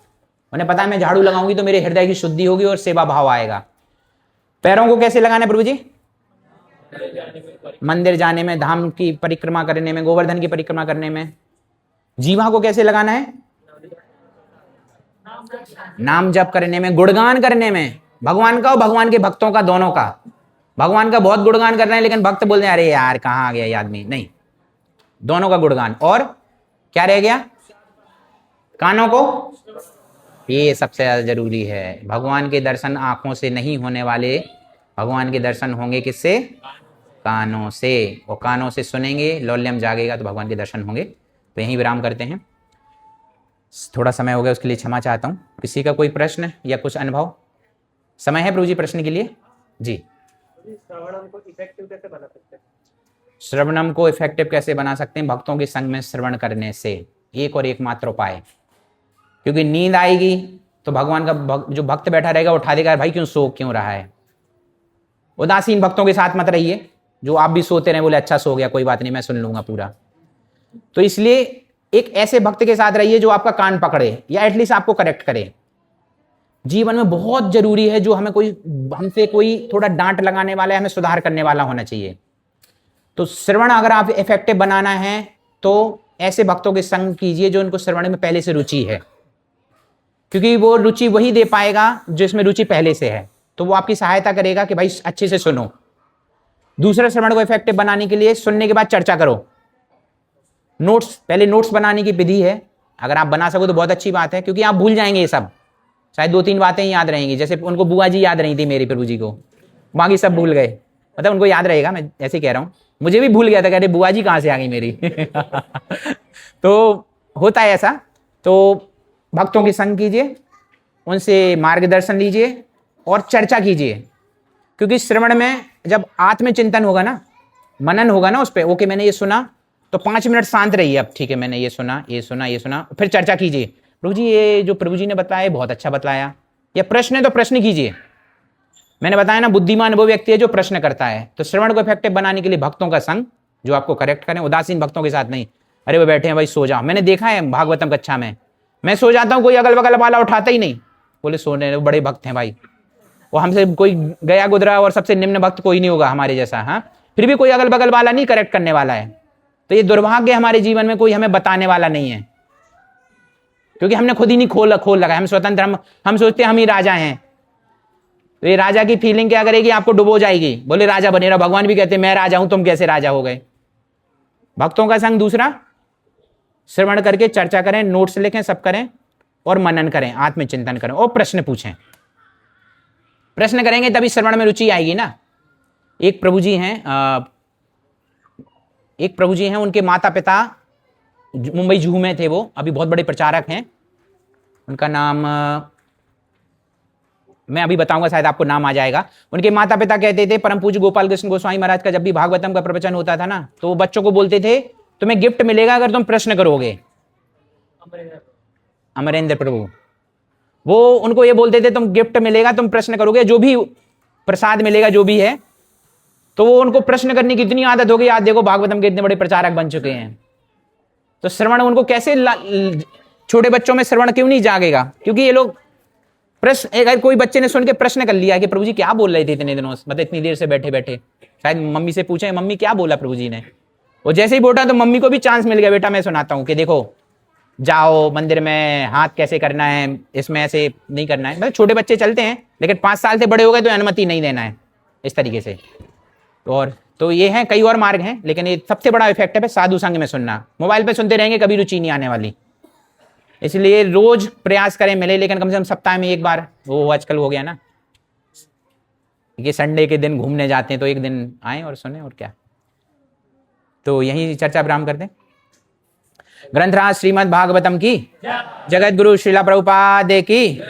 उन्हें पता है मैं झाड़ू लगाऊंगी तो मेरे हृदय की शुद्धि होगी और सेवा भाव आएगा। पैरों को कैसे लगाना है प्रभु जी? मंदिर जाने में, धाम की परिक्रमा करने में, गोवर्धन की परिक्रमा करने में। जीवा को कैसे लगाना है? नाम जप करने में, गुणगान करने में, भगवान का और भगवान के भक्तों का, दोनों का। भगवान का बहुत गुणगान कर रहे हैं लेकिन भक्त बोलते हैं अरे यार कहाँ आ गया ये आदमी, नहीं, दोनों का गुणगान। और क्या रह गया? कानों को, ये सबसे ज्यादा जरूरी है। भगवान के दर्शन आंखों से नहीं होने वाले, भगवान के दर्शन होंगे किससे? कानों से। और कानों से सुनेंगे, लौल्यम जागेगा तो भगवान के दर्शन होंगे। तो यहीं विराम करते हैं, थोड़ा समय हो गया उसके लिए क्षमा चाहता हूँ। किसी का कोई प्रश्न या कुछ अनुभव? समय है प्रभु जी प्रश्न के लिए? जी। श्रवणम को इफेक्टिव कैसे बना सकते हैं? श्रवणम को इफेक्टिव कैसे बना सकते हैं? भक्तों के संग में श्रवण करने से, एक और एकमात्र उपाय। क्योंकि नींद आएगी तो भगवान का जो भक्त बैठा रहेगा उठा देगा, भाई क्यों सो क्यों रहा है। उदासीन भक्तों के साथ मत रहिए, जो आप भी सोते रहे, बोले अच्छा सो गया कोई बात नहीं मैं सुन लूंगा पूरा। तो इसलिए एक ऐसे भक्त के साथ रहिए जो आपका कान पकड़े या एटलीस्ट आपको करेक्ट करे। जीवन में बहुत जरूरी है, जो हमसे कोई थोड़ा डांट लगाने वाला है, हमें सुधार करने वाला होना चाहिए। तो श्रवण अगर आप इफेक्टिव बनाना है तो ऐसे भक्तों के संग कीजिए जो उनको श्रवण में पहले से रुचि है, क्योंकि वो रुचि वही दे पाएगा जिसमें रुचि पहले से है। तो वो आपकी सहायता करेगा कि भाई अच्छे से सुनो। दूसरा, श्रवण को इफेक्टिव बनाने के लिए सुनने के बाद चर्चा करो। पहले नोट्स बनाने की विधि है, अगर आप बना सको तो बहुत अच्छी बात है, क्योंकि आप भूल जाएंगे ये सब। शायद 2-3 बातें ही याद रहेंगी, जैसे उनको बुआ जी याद रही थी मेरी प्रभु जी को, बाकी सब भूल गए। मतलब उनको याद रहेगा, मैं ऐसे कह रहा हूँ, मुझे भी भूल गया था, कहते बुआ जी कहाँ से आ गई मेरी। तो होता है ऐसा। तो भक्तों के संग कीजिए, उनसे मार्गदर्शन लीजिए और चर्चा कीजिए, क्योंकि श्रवण में जब आत्मचिंतन होगा ना, मनन होगा ना उस पर, ओके मैंने ये सुना तो 5 मिनट शांत रहिए, अब ठीक है मैंने ये सुना, फिर चर्चा कीजिए। प्रभु जी ये जो प्रभु जी ने बताया बहुत अच्छा बताया, या प्रश्न है तो प्रश्न कीजिए। मैंने बताया ना, बुद्धिमान वो व्यक्ति है जो प्रश्न करता है। तो श्रवण को इफेक्टिव बनाने के लिए भक्तों का संग जो आपको करेक्ट करें, उदासीन भक्तों के साथ नहीं। अरे वो बैठे हैं भाई सो जाओ, मैंने देखा है भागवतम कक्षा में, मैं सो जाता हूँ, कोई अगल बगल वाला उठाता ही नहीं, बोले सोने बड़े भक्त हैं भाई। वो हमसे कोई गया गुजरा और सबसे निम्न भक्त कोई नहीं होगा हमारे जैसा, हाँ, फिर भी कोई अगल बगल वाला नहीं करेक्ट करने वाला है। तो ये दुर्भाग्य हमारे जीवन में कोई हमें बताने वाला नहीं है, क्योंकि हमने खुद ही नहीं खोल लगा। हम स्वतंत्र, हम सोचते हम ही राजा हैं। तो ये राजा की फीलिंग क्या करेगी, आपको डुबो जाएगी। बोले राजा बने रहो, भगवान भी कहते मैं राजा हूं, तुम कैसे राजा हो गए। भक्तों का संग दूसरा, श्रवण करके चर्चा करें, नोट्स लिखें, सब करें और मनन करें, आत्मचिंतन करें और प्रश्न पूछें। प्रश्न करेंगे तभी श्रवण में रुचि आएगी ना। एक प्रभु जी हैं, उनके माता पिता मुंबई जूहू में थे, वो अभी बहुत बड़े प्रचारक हैं। उनका नाम मैं अभी बताऊंगा, शायद आपको नाम आ जाएगा। उनके माता पिता कहते थे, परम पूज्य गोपाल कृष्ण गोस्वामी महाराज का जब भी भागवतम का प्रवचन होता था ना, तो वो बच्चों को बोलते थे तुम्हें गिफ्ट मिलेगा अगर तुम प्रश्न करोगे। अमरेंद्र प्रभु, वो उनको ये बोलते थे तुम गिफ्ट मिलेगा, तुम प्रश्न करोगे, जो भी प्रसाद मिलेगा जो भी है। तो वो उनको प्रश्न करने की इतनी आदत हो गई, आज देखो भागवतम के इतने बड़े प्रचारक बन चुके हैं। तो श्रवण उनको कैसे, छोटे बच्चों में श्रवण क्यों नहीं जागेगा? क्योंकि ये लोग प्रश्न, अगर कोई बच्चे ने सुन के प्रश्न कर लिया कि प्रभु जी क्या बोल रहे थे इतने दिनों, मतलब इतनी देर से बैठे बैठे, शायद मम्मी से पूछे मम्मी क्या बोला प्रभु जी ने, वो जैसे ही बोला तो मम्मी को भी चांस मिल गया, बेटा मैं सुनाता हूँ कि देखो जाओ मंदिर में हाथ कैसे करना है, इसमें ऐसे नहीं करना है। मतलब छोटे बच्चे चलते हैं, लेकिन 5 साल से बड़े हो गए तो अनुमति नहीं देना है, इस तरीके से। और तो ये हैं, कई और मार्ग हैं, लेकिन ये सबसे बड़ा इफेक्टिव है साधु संग में सुनना। मोबाइल पे सुनते रहेंगे कभी रुचि नहीं आने वाली, इसलिए रोज प्रयास करें मिले, लेकिन कम से कम सप्ताह में एक बार। वो आजकल हो गया ना कि संडे के दिन घूमने जाते हैं, तो एक दिन आए और सुने, और क्या। तो यही चर्चा विराम करते हैं। ग्रंथराज श्रीमद् भागवतम की, जगत गुरु श्रीला प्रभुपाद की।